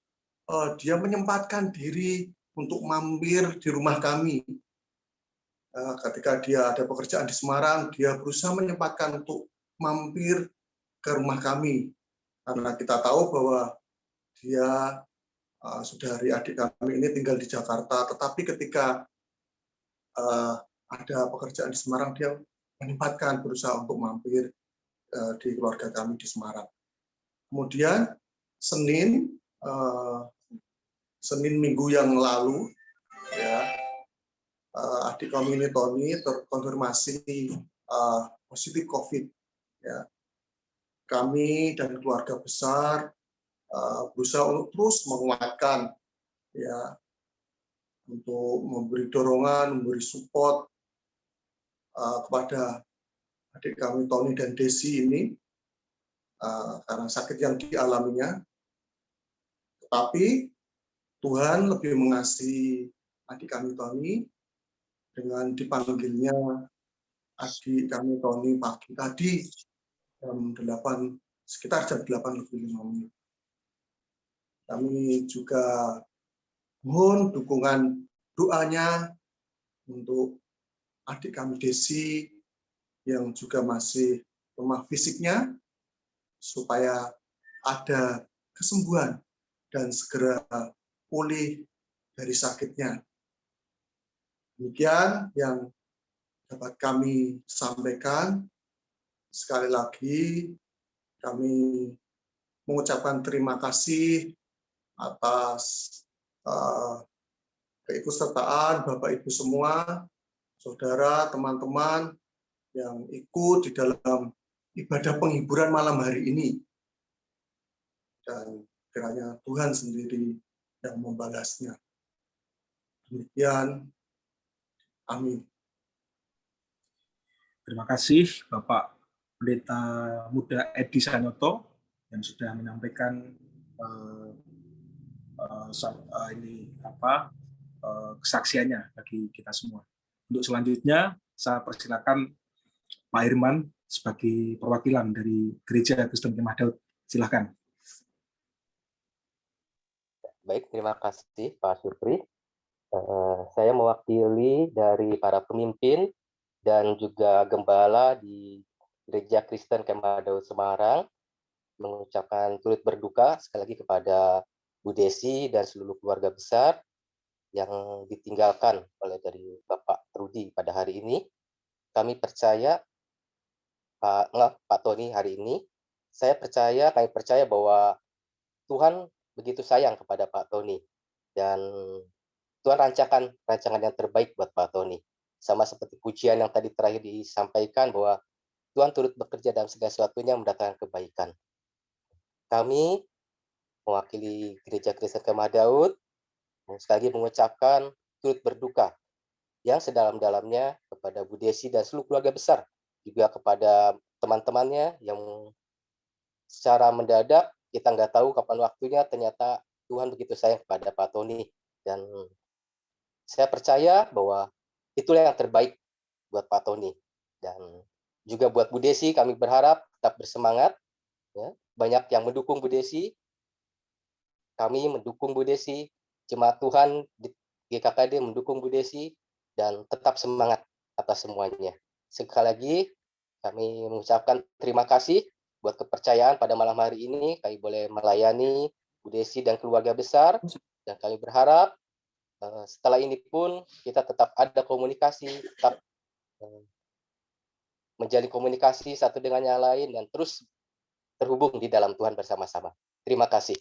S3: dia menyempatkan diri untuk mampir di rumah kami. Ketika dia ada pekerjaan di Semarang, dia berusaha menyempatkan untuk mampir ke rumah kami. Karena kita tahu bahwa dia saudari adik kami ini tinggal di Jakarta, tetapi ketika ada pekerjaan di Semarang, dia menyempatkan berusaha untuk mampir di keluarga kami di Semarang. Kemudian Senin Minggu yang lalu, ya, adik kami ini Tony terkonfirmasi positif COVID. Ya. Kami dan keluarga besar berusaha untuk terus menguatkan, ya, untuk memberi dorongan, memberi support kepada adik kami Tony dan Desi ini karena sakit yang dialaminya. Tetapi Tuhan lebih mengasihi adik kami Tony dengan dipanggilnya adik kami Tony pagi tadi sekitar jam 8:05. Kami juga mohon dukungan doanya untuk adik kami Desi yang juga masih lemah fisiknya, supaya ada kesembuhan dan segera pulih dari sakitnya. Demikian yang dapat kami sampaikan. Sekali lagi kami mengucapkan terima kasih atas keikutsertaan Bapak Ibu semua, saudara, teman-teman yang ikut di dalam ibadah penghiburan malam hari ini. Dan kiranya Tuhan sendiri yang membalasnya. Demikian, amin.
S1: Terima kasih Bapak Pendeta Muda Edi Sanoto yang sudah menyampaikan kesaksiannya bagi kita semua. Untuk selanjutnya, saya persilakan Pak Irman sebagai perwakilan dari Gereja Kristen Kemah Daud. Silakan.
S4: Baik, terima kasih Pak Supri. Saya mewakili dari para pemimpin dan juga gembala di Gereja Kristen Kemah Daud Semarang mengucapkan turut berduka sekali lagi kepada Bu Desi dan seluruh keluarga besar yang ditinggalkan oleh dari Bapak Rudi pada hari ini. Kami percaya, Pak Tony, hari ini, kami percaya bahwa Tuhan begitu sayang kepada Pak Tony, dan Tuhan rancangan yang terbaik buat Pak Tony. Sama seperti pujian yang tadi terakhir disampaikan, bahwa Tuhan turut bekerja dalam segala sesuatunya mendatangkan kebaikan. Kami mewakili Gereja Kristen Kemah Daud sekali lagi mengucapkan turut berduka yang sedalam-dalamnya kepada Bu Desi dan seluruh keluarga besar, juga kepada teman-temannya yang secara mendadak, kita nggak tahu kapan waktunya, ternyata Tuhan begitu sayang kepada Pak Tony. Dan saya percaya bahwa itulah yang terbaik buat Pak Tony. Dan juga buat Bu Desi, kami berharap tetap bersemangat. Ya. Banyak yang mendukung Bu Desi. Kami mendukung Bu Desi. Jemaat Tuhan di GKKD mendukung Bu Desi. Dan tetap semangat atas semuanya. Sekali lagi, kami mengucapkan terima kasih buat kepercayaan pada malam hari ini. Kami boleh melayani Bu Desi dan keluarga besar. Dan kami berharap setelah ini pun kita tetap ada komunikasi, tetap menjalin komunikasi satu dengan yang lain, dan terus terhubung di dalam Tuhan bersama-sama. Terima kasih.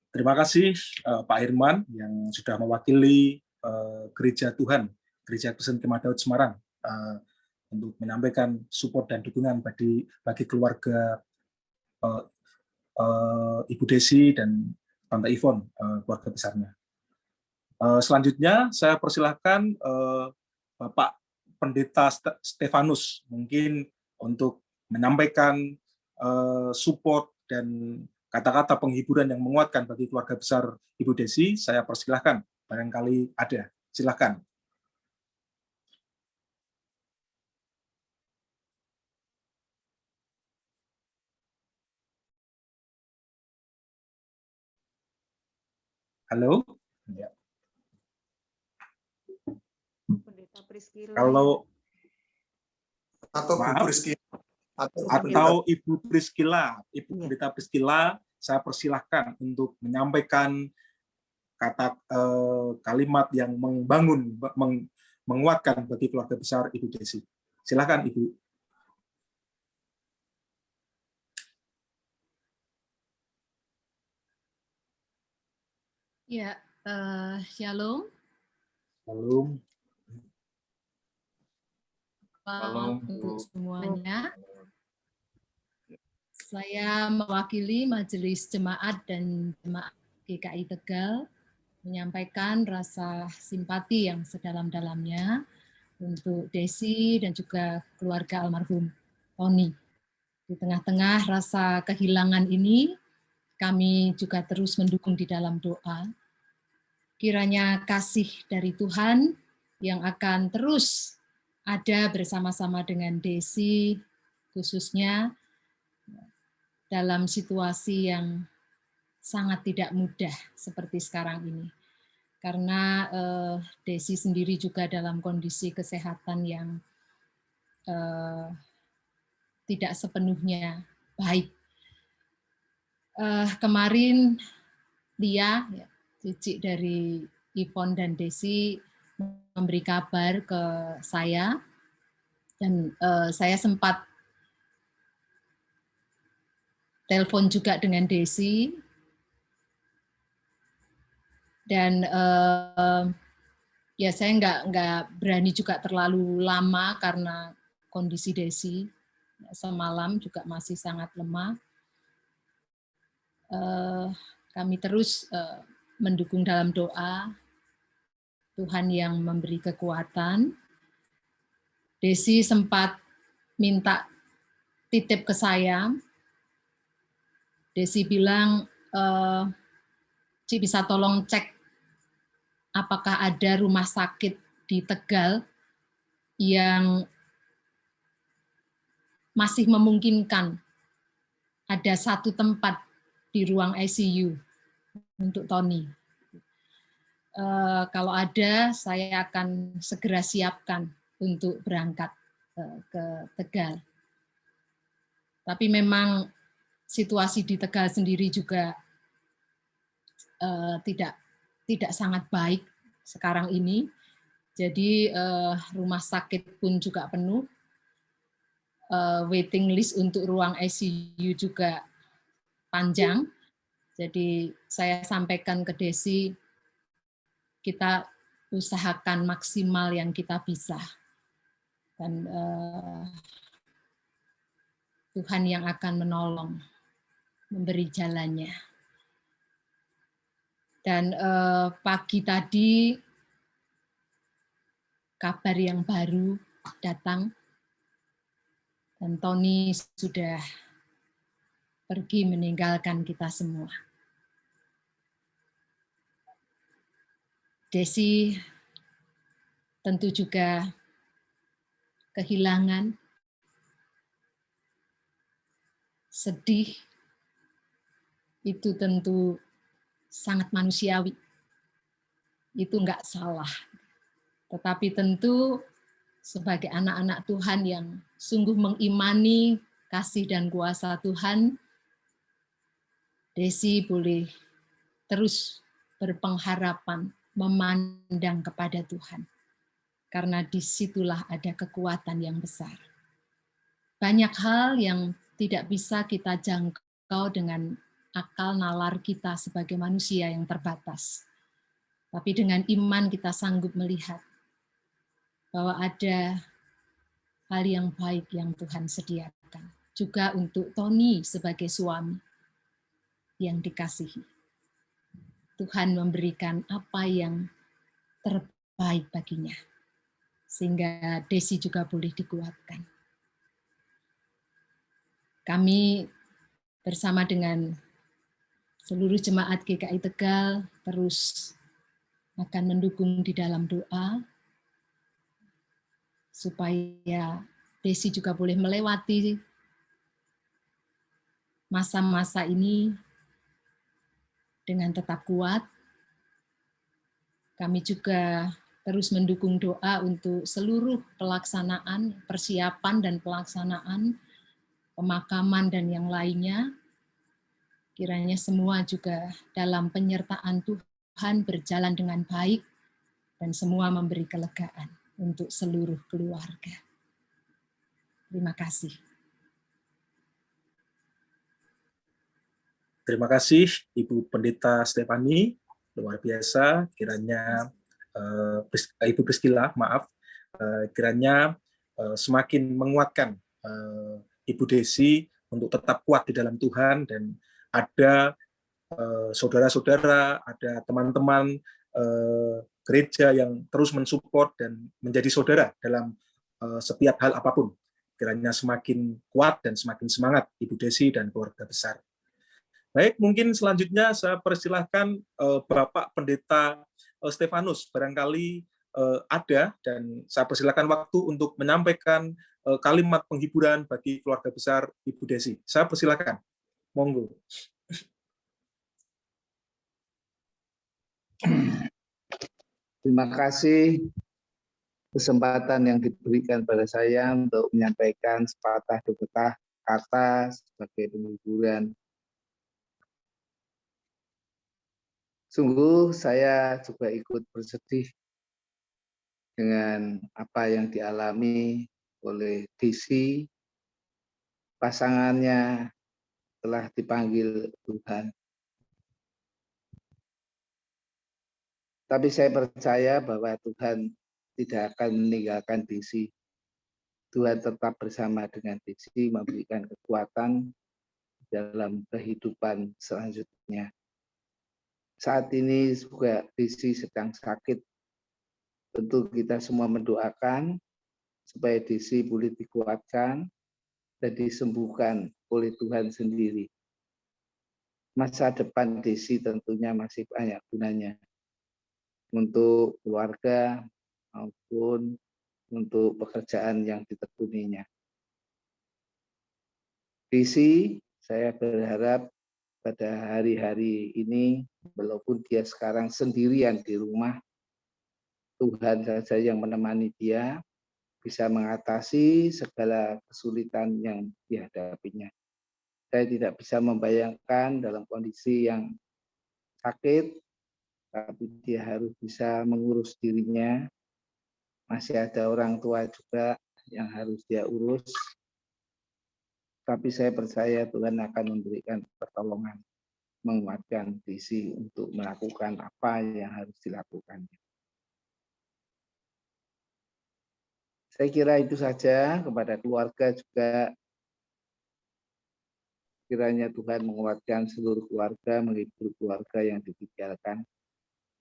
S1: Terima kasih Pak Irman yang sudah mewakili Gereja Tuhan, Gereja Kristen Kemah Daud Semarang, untuk menyampaikan support dan dukungan bagi keluarga Ibu Desi dan Tante Ivon, keluarga besarnya. Selanjutnya saya persilahkan Bapak Pendeta Stefanus mungkin untuk menyampaikan support dan kata-kata penghiburan yang menguatkan bagi keluarga besar Ibu Desi. Saya persilahkan, barangkali ada. Silakan. Halo? Ya.
S5: Pendeta Priscilla.
S1: Kalau
S3: Atau Bu Priscilla.
S1: Atau Ibu Priscilla, Ibu Pendeta Priscilla, saya persilahkan untuk menyampaikan kalimat yang membangun, menguatkan bagi keluarga besar Ibu Desi. Silakan Ibu.
S5: Ya, shalom.
S1: Shalom.
S5: Shalom untuk semuanya. Saya mewakili Majelis Jemaat dan Jemaat GKI Tegal menyampaikan rasa simpati yang sedalam-dalamnya untuk Desi dan juga keluarga almarhum Tony. Di tengah-tengah rasa kehilangan ini, kami juga terus mendukung di dalam doa. Kiranya kasih dari Tuhan yang akan terus ada bersama-sama dengan Desi khususnya, dalam situasi yang sangat tidak mudah seperti sekarang ini. Karena Desi sendiri juga dalam kondisi kesehatan yang tidak sepenuhnya baik. Kemarin Lia, cici dari Ipon dan Desi, memberi kabar ke saya, dan saya sempat telepon juga dengan Desi, dan ya saya nggak berani juga terlalu lama karena kondisi Desi semalam juga masih sangat lemah. Kami terus mendukung dalam doa, Tuhan yang memberi kekuatan. Desi sempat minta titip ke saya. Desi bilang, Ci bisa tolong cek apakah ada rumah sakit di Tegal yang masih memungkinkan ada satu tempat di ruang ICU untuk Tony. Kalau ada, saya akan segera siapkan untuk berangkat ke Tegal. Tapi memang situasi di Tegal sendiri juga tidak sangat baik sekarang ini. Jadi rumah sakit pun juga penuh. Waiting list untuk ruang ICU juga panjang. Jadi saya sampaikan ke Desi, kita usahakan maksimal yang kita bisa. Dan Tuhan yang akan menolong, memberi jalannya. Dan pagi tadi kabar yang baru datang, dan Tony sudah pergi meninggalkan kita semua. Desi tentu juga kehilangan, sedih, itu tentu sangat manusiawi. Itu enggak salah. Tetapi tentu sebagai anak-anak Tuhan yang sungguh mengimani kasih dan kuasa Tuhan, Desi boleh terus berpengharapan, memandang kepada Tuhan. Karena disitulah ada kekuatan yang besar. Banyak hal yang tidak bisa kita jangkau dengan akal nalar kita sebagai manusia yang terbatas. Tapi dengan iman kita sanggup melihat bahwa ada hal yang baik yang Tuhan sediakan. Juga untuk Tony sebagai suami yang dikasihi. Tuhan memberikan apa yang terbaik baginya. Sehingga Desi juga boleh dikuatkan. Kami bersama dengan seluruh jemaat GKI Tegal terus akan mendukung di dalam doa supaya Desi juga boleh melewati masa-masa ini dengan tetap kuat. Kami juga terus mendukung doa untuk seluruh pelaksanaan, persiapan dan pelaksanaan, pemakaman dan yang lainnya. Kiranya semua juga dalam penyertaan Tuhan berjalan dengan baik dan semua memberi kelegaan untuk seluruh keluarga. Terima kasih.
S1: Terima kasih Ibu Pendeta Stefani, luar biasa. Kiranya Ibu Priscilla, maaf, kiranya semakin menguatkan Ibu Desi untuk tetap kuat di dalam Tuhan, dan ada saudara-saudara, ada teman-teman gereja yang terus mensupport dan menjadi saudara dalam setiap hal apapun. Kiranya semakin kuat dan semakin semangat Ibu Desi dan keluarga besar. Baik, mungkin selanjutnya saya persilahkan Bapak Pendeta Stefanus, barangkali ada, dan saya persilahkan waktu untuk menyampaikan kalimat penghiburan bagi keluarga besar Ibu Desi. Saya persilahkan. Monggo.
S6: Terima kasih kesempatan yang diberikan pada saya untuk menyampaikan sepatah dua patah kata sebagai penghiburan. Sungguh saya juga ikut bersedih dengan apa yang dialami oleh Desi. Pasangannya telah dipanggil Tuhan. Tapi saya percaya bahwa Tuhan tidak akan meninggalkan Desi. Tuhan tetap bersama dengan Desi, memberikan kekuatan dalam kehidupan selanjutnya. Saat ini juga Desi sedang sakit. Tentu kita semua mendoakan supaya Desi boleh dikuatkan dan disembuhkan oleh Tuhan sendiri. Masa depan Desi tentunya masih banyak gunanya untuk keluarga maupun untuk pekerjaan yang ditekuninya. Desi, saya berharap pada hari-hari ini, walaupun dia sekarang sendirian di rumah, Tuhan saja yang menemani dia, bisa mengatasi segala kesulitan yang dihadapinya. Saya tidak bisa membayangkan dalam kondisi yang sakit, tapi dia harus bisa mengurus dirinya. Masih ada orang tua juga yang harus dia urus. Tapi saya percaya Tuhan akan memberikan pertolongan, menguatkan Desi untuk melakukan apa yang harus dilakukan. Saya kira itu saja. Kepada keluarga juga, kiranya Tuhan menguatkan seluruh keluarga, menghibur keluarga yang ditinggalkan.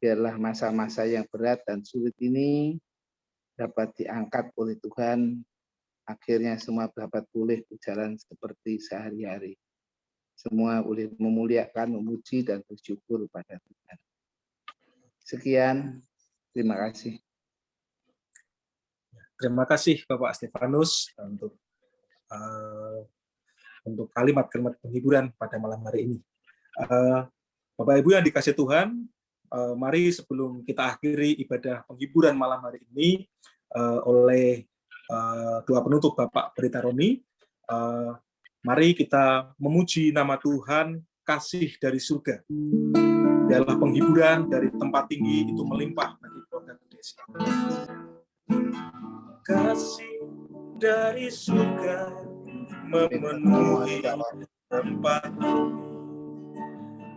S6: Biarlah masa-masa yang berat dan sulit ini dapat diangkat oleh Tuhan. Akhirnya semua dapat boleh berjalan seperti sehari-hari. Semua boleh memuliakan, memuji, dan bersyukur pada Tuhan. Sekian, terima kasih.
S1: Terima kasih Bapak Stefanus untuk kalimat-kalimat penghiburan pada malam hari ini. Bapak Ibu yang dikasihi Tuhan, mari sebelum kita akhiri ibadah penghiburan malam hari ini oleh doa penutup Bapak Pendeta Roni, mari kita memuji nama Tuhan, kasih dari surga. Biarlah penghiburan dari tempat tinggi itu melimpah bagi keluarga Desi. Kasih dari surga memenuhi tempat ini.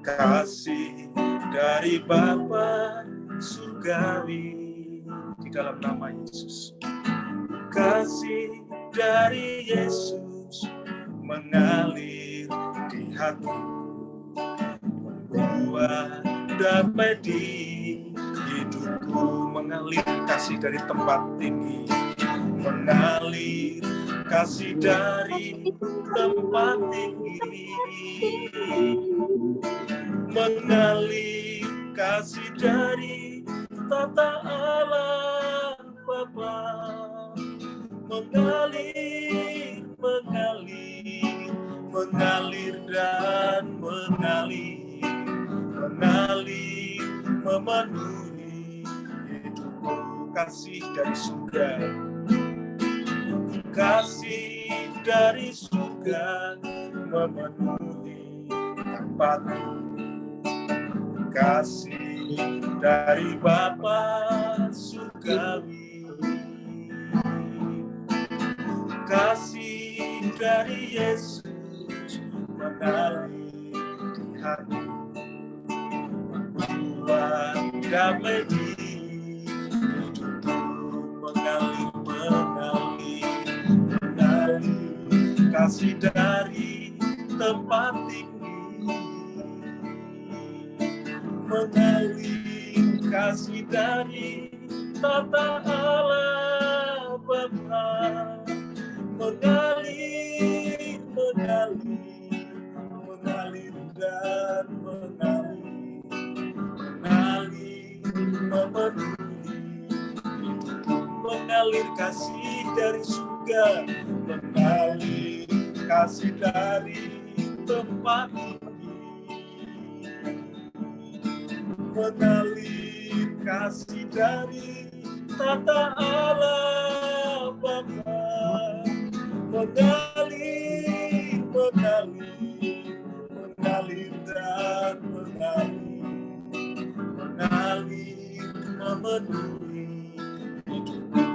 S1: Kasih dari Bapa surgawi di dalam nama Yesus. Kasih dari Yesus mengalir di hati, membuat damai di hidupku. Mengalir kasih dari tempat tinggi, mengalir kasih dari tempat tinggi, mengalir kasih dari tata Allah Bapa, mengalir, mengalir, mengalir dan mengalir, mengalir, memenuhi hidupku. Kasih dari surga, kasih dari surga memenuhi tempatku. Kasih dari Bapa surgawi, kasih dari Yesus mengalir di hati, membuat damai di hidupku. Mengalir, mengalir, mengalir kasih dari tempat tinggi, mengalir kasih dari tata Allah Bapa, mengalir, mengalir, mengalir dan mengalir, mengalir, memenuhi, mengalir kasih dari surga, mengalir kasih dari tempat ini, mengalir kasih dari tata Allah Bapa, mengalir, mengalir, mengalir dan mengalir, mengalir memenuhi hidupku,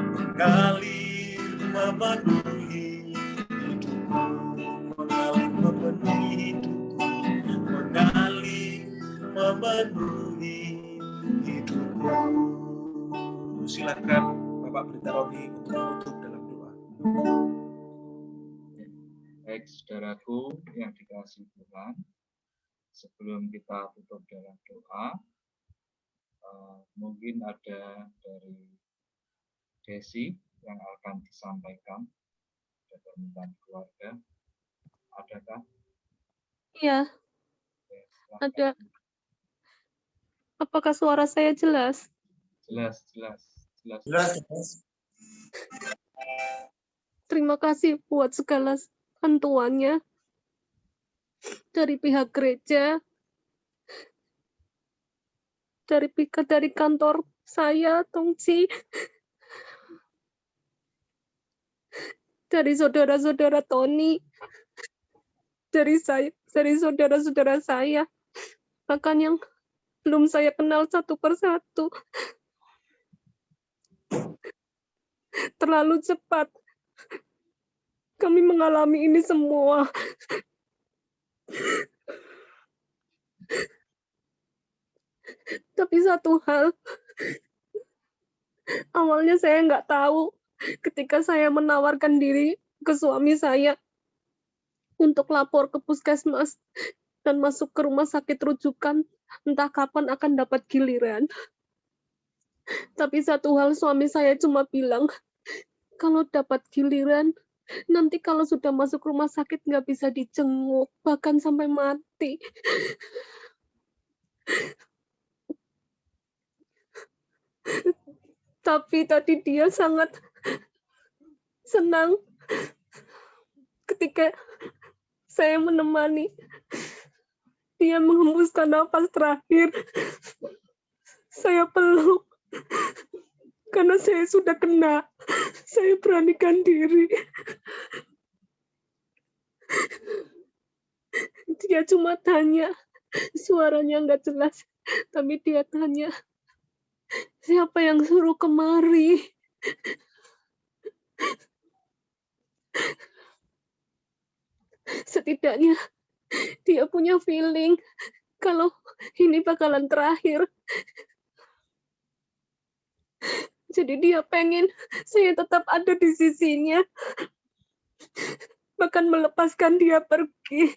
S1: mengalir memenuhi hidupku, mengalir memenuhi hidupku, mengalir memenuhi hidupku. Silakan Bapak Pendeta Roni untuk menutup dalam doa.
S2: Baik, saudaraku yang dikasihi Tuhan, sebelum kita tutup dalam doa, mungkin ada dari Desi yang akan disampaikan dari permintaan keluarga. Adakah?
S7: Iya, ada. Apakah suara saya jelas?
S2: Jelas.
S7: Terima kasih buat segala bantuannya dari pihak gereja, dari kantor saya, Tongci, dari saudara-saudara Tony, dari saudara-saudara saya, bahkan yang belum saya kenal satu persatu. Terlalu cepat kami mengalami ini semua. Tapi satu hal, awalnya saya nggak tahu ketika saya menawarkan diri ke suami saya untuk lapor ke puskesmas dan masuk ke rumah sakit rujukan, entah kapan akan dapat giliran. Tapi satu hal, suami saya cuma bilang, kalau dapat giliran, nanti kalau sudah masuk rumah sakit nggak bisa dijenguk, bahkan sampai mati. Tapi tadi dia sangat senang ketika saya menemani dia menghembuskan nafas terakhir. Saya peluk karena saya sudah kena. Saya beranikan diri. Dia cuma tanya, suaranya nggak jelas, tapi dia tanya, siapa yang suruh kemari? Setidaknya dia punya feeling kalau ini bakalan terakhir. Jadi dia pengen saya tetap ada di sisinya, bahkan melepaskan dia pergi.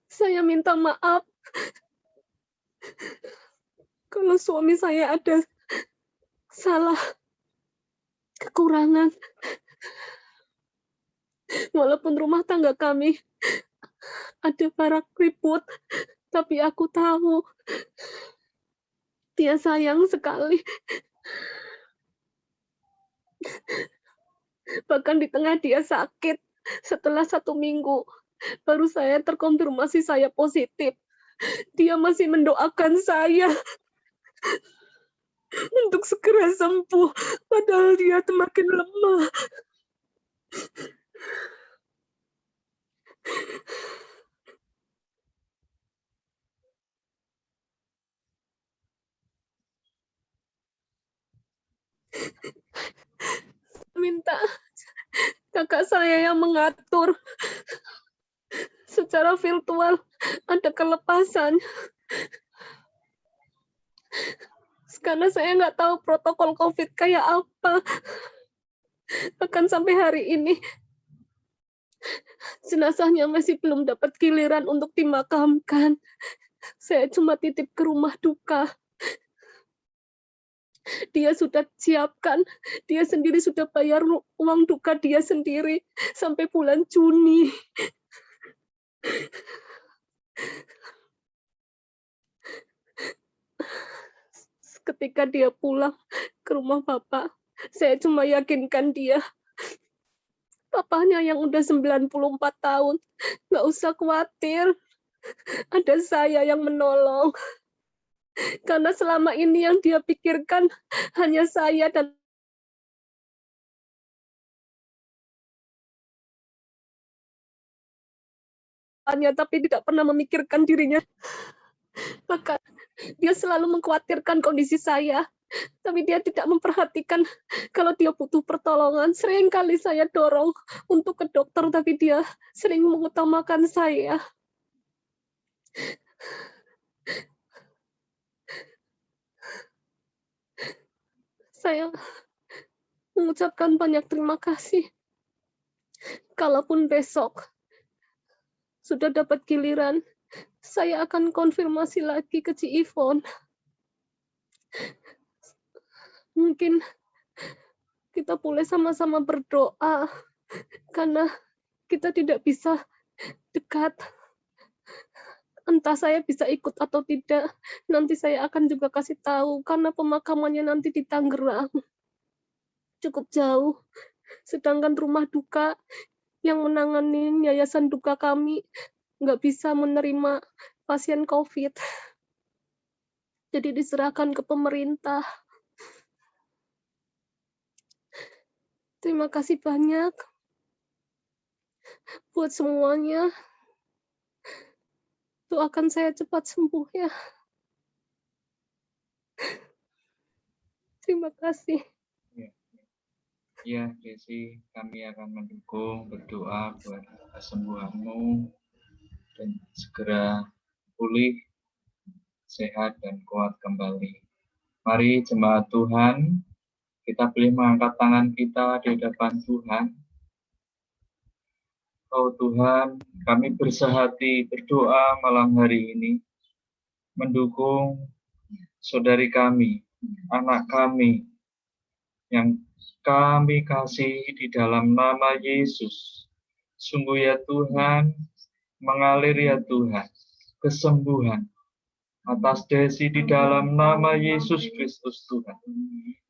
S7: Saya minta maaf kalau suami saya ada salah, kekurangan. Walaupun rumah tangga kami ada barak ribut, tapi aku tahu dia sayang sekali. Bahkan di tengah dia sakit, setelah 1 minggu, baru saya terkonfirmasi saya positif. Dia masih mendoakan saya untuk segera sembuh, padahal dia semakin lemah. Minta kakak saya yang mengatur secara virtual, ada kelepasan. Karena saya nggak tahu protokol COVID kayak apa. Bahkan sampai hari ini, jenazahnya masih belum dapat giliran untuk dimakamkan. Saya cuma titip ke rumah duka. Dia sudah siapkan, dia sendiri sudah bayar uang duka dia sendiri sampai bulan Juni. Ketika dia pulang ke rumah Bapak, Saya cuma yakinkan dia. Papahnya yang udah 94 tahun. Nggak usah khawatir. Ada saya yang menolong. Karena selama ini yang dia pikirkan hanya saya dan tapi tidak pernah memikirkan dirinya. Maka dia selalu mengkhawatirkan kondisi saya, tapi dia tidak memperhatikan kalau dia butuh pertolongan. Seringkali saya dorong untuk ke dokter, tapi dia sering mengutamakan saya. Saya mengucapkan banyak terima kasih. Kalaupun besok sudah dapat giliran, saya akan konfirmasi lagi ke Ci Ivon. Mungkin kita boleh sama-sama berdoa, karena kita tidak bisa dekat. Entah saya bisa ikut atau tidak, nanti saya akan juga kasih tahu, karena pemakamannya nanti di Tangerang. Cukup jauh. Sedangkan rumah duka yang menangani yayasan duka kami nggak bisa menerima pasien COVID. Jadi diserahkan ke pemerintah. Terima kasih banyak buat semuanya. Doakan saya cepat sembuh ya. Terima kasih.
S2: Ya, Desi, kami akan mendukung, berdoa buat kesembuhanmu dan segera pulih, sehat dan kuat kembali. Mari jemaat Tuhan, kita boleh mengangkat tangan kita di hadapan Tuhan. Oh Tuhan, kami bersehati berdoa malam hari ini, mendukung saudari kami, anak kami, yang kami kasih di dalam nama Yesus. Sungguh ya Tuhan, mengalir ya Tuhan, kesembuhan atas Desi di dalam nama Yesus Kristus Tuhan.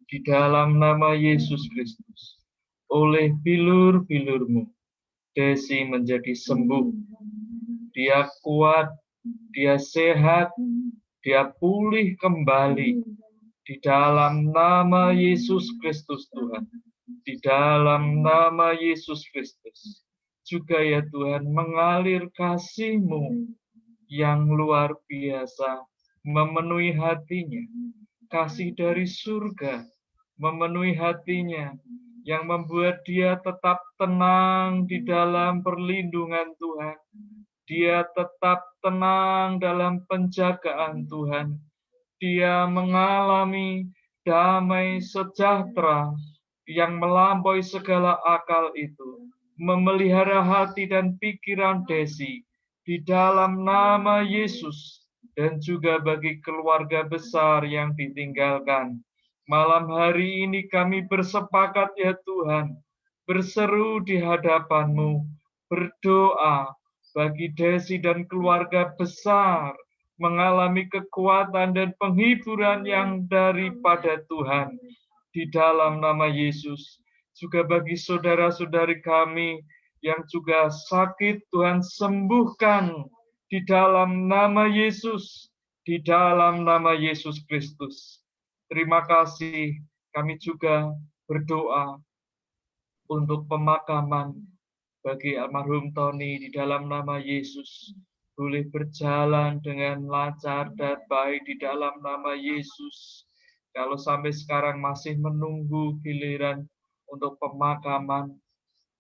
S2: Di dalam nama Yesus Kristus, oleh bilur-bilur-Mu, Desi menjadi sembuh. Dia kuat, dia sehat, dia pulih kembali. Di dalam nama Yesus Kristus Tuhan. Di dalam nama Yesus Kristus. Juga ya Tuhan, mengalir kasih-Mu yang luar biasa, memenuhi hatinya. Kasih dari surga, memenuhi hatinya, yang membuat dia tetap tenang di dalam perlindungan Tuhan. Dia tetap tenang dalam penjagaan Tuhan. Dia mengalami damai sejahtera yang melampaui segala akal itu, memelihara hati dan pikiran Desi di dalam nama Yesus, dan juga bagi keluarga besar yang ditinggalkan. Malam hari ini kami bersepakat ya Tuhan, berseru di hadapan-Mu, berdoa bagi Desi dan keluarga besar, mengalami kekuatan dan penghiburan yang daripada Tuhan di dalam nama Yesus. Juga bagi saudara-saudari kami yang juga sakit, Tuhan sembuhkan di dalam nama Yesus, di dalam nama Yesus Kristus. Terima kasih, kami juga berdoa untuk pemakaman bagi almarhum Tony di dalam nama Yesus. Boleh berjalan dengan lancar dan baik di dalam nama Yesus. Kalau sampai sekarang masih menunggu giliran untuk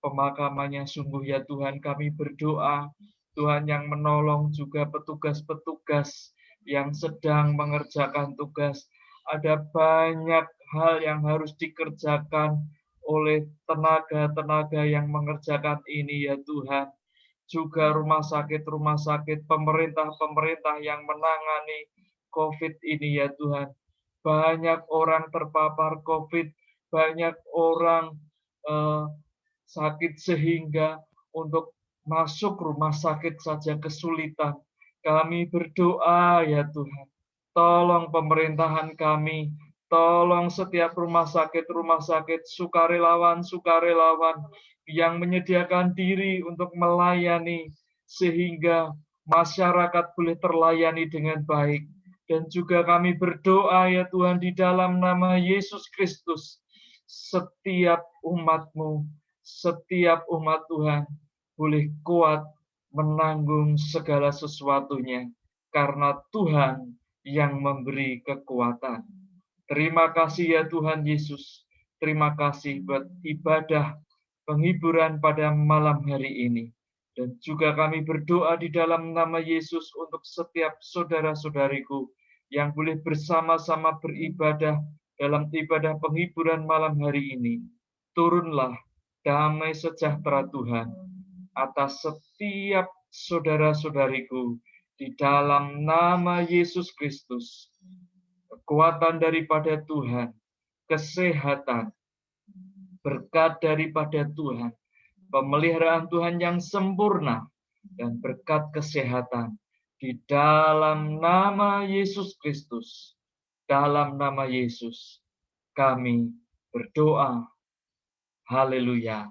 S2: pemakamannya sungguh ya Tuhan, kami berdoa, Tuhan yang menolong juga petugas-petugas yang sedang mengerjakan tugas. Ada banyak hal yang harus dikerjakan oleh tenaga-tenaga yang mengerjakan ini ya Tuhan. Juga rumah sakit, pemerintah yang menangani COVID ini ya Tuhan. Banyak orang terpapar COVID, banyak orang sakit sehingga untuk masuk rumah sakit saja kesulitan. Kami berdoa ya Tuhan, tolong pemerintahan kami, Tolong setiap rumah sakit sukarelawan yang menyediakan diri untuk melayani sehingga masyarakat boleh terlayani dengan baik. Dan juga kami berdoa ya Tuhan di dalam nama Yesus Kristus, setiap umat-Mu, setiap umat Tuhan boleh kuat menanggung segala sesuatunya karena Tuhan yang memberi kekuatan. Terima kasih ya Tuhan Yesus. Terima kasih buat ibadah penghiburan pada malam hari ini. Dan juga kami berdoa di dalam nama Yesus untuk setiap saudara-saudariku yang boleh bersama-sama beribadah dalam ibadah penghiburan malam hari ini. Turunlah damai sejahtera Tuhan atas setiap saudara-saudariku di dalam nama Yesus Kristus. Kekuatan daripada Tuhan, kesehatan, berkat daripada Tuhan, pemeliharaan Tuhan yang sempurna, dan berkat kesehatan di dalam nama Yesus Kristus. Dalam nama Yesus, kami berdoa. Haleluya.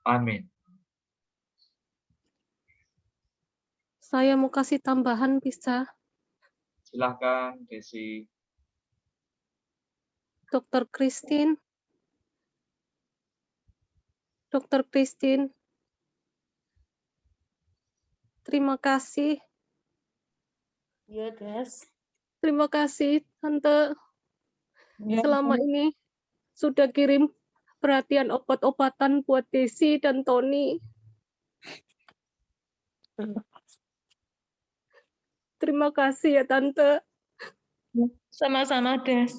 S2: Amin.
S7: Saya mau kasih tambahan, bisa?
S2: Silakan, Desi.
S7: Dokter Christine. Dokter Christine. Terima kasih.
S8: Ya, Des.
S7: Terima kasih, Tante.
S8: Ya,
S7: Selama ini sudah kirim perhatian obat-obatan buat Desi dan Tony. Terima kasih ya, Tante.
S8: sama-sama, Des.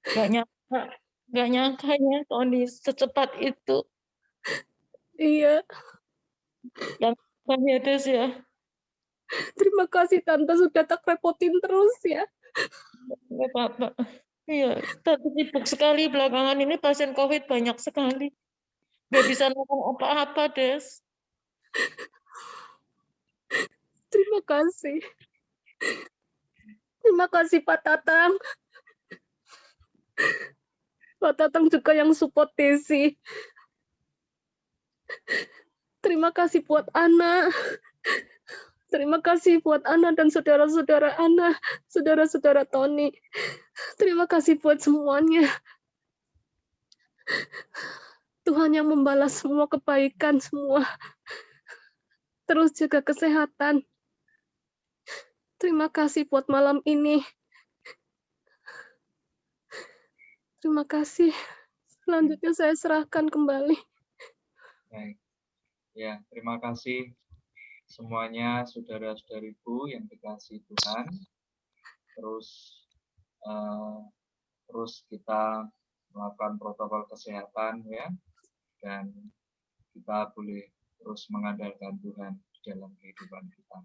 S8: Gak nyangka ya, Tony secepat itu.
S7: Iya,
S8: Ya, Des ya.
S7: terima kasih Tante sudah tak repotin terus ya.
S8: Gak apa-apa. Iya, tapi sibuk sekali belakangan ini pasien COVID banyak sekali. Gak bisa ngomong apa-apa, Des.
S7: Terima kasih. Terima kasih Pak Tatang. Pak Tatang juga yang support Desi. Terima kasih buat Ana. Terima kasih buat Ana dan saudara-saudara Ana, saudara-saudara Tony. Terima kasih buat semuanya. Tuhan yang membalas semua kebaikan semua. Terus jaga kesehatan. Terima kasih buat malam ini. Terima kasih. Selanjutnya saya serahkan kembali.
S2: Baik. Ya, terima kasih semuanya saudara-saudariku yang dikasihi Tuhan. Terus kita melakukan protokol kesehatan ya, dan kita boleh terus mengandalkan Tuhan di dalam kehidupan kita.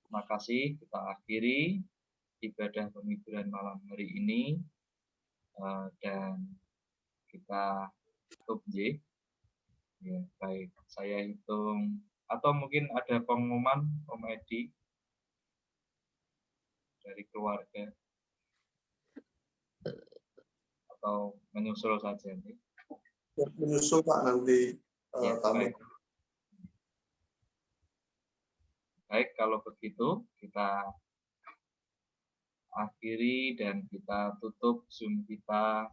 S2: Terima kasih, kita akhiri ibadah penghiburan malam hari ini dan kita tutup ya. Ya, baik, saya hitung atau mungkin ada pengumuman Om Edi dari keluarga atau menyusul saja nih.
S3: Menyusul Pak nanti
S2: Ya,
S3: tamu.
S2: Baik, kalau begitu kita akhiri dan kita tutup Zoom kita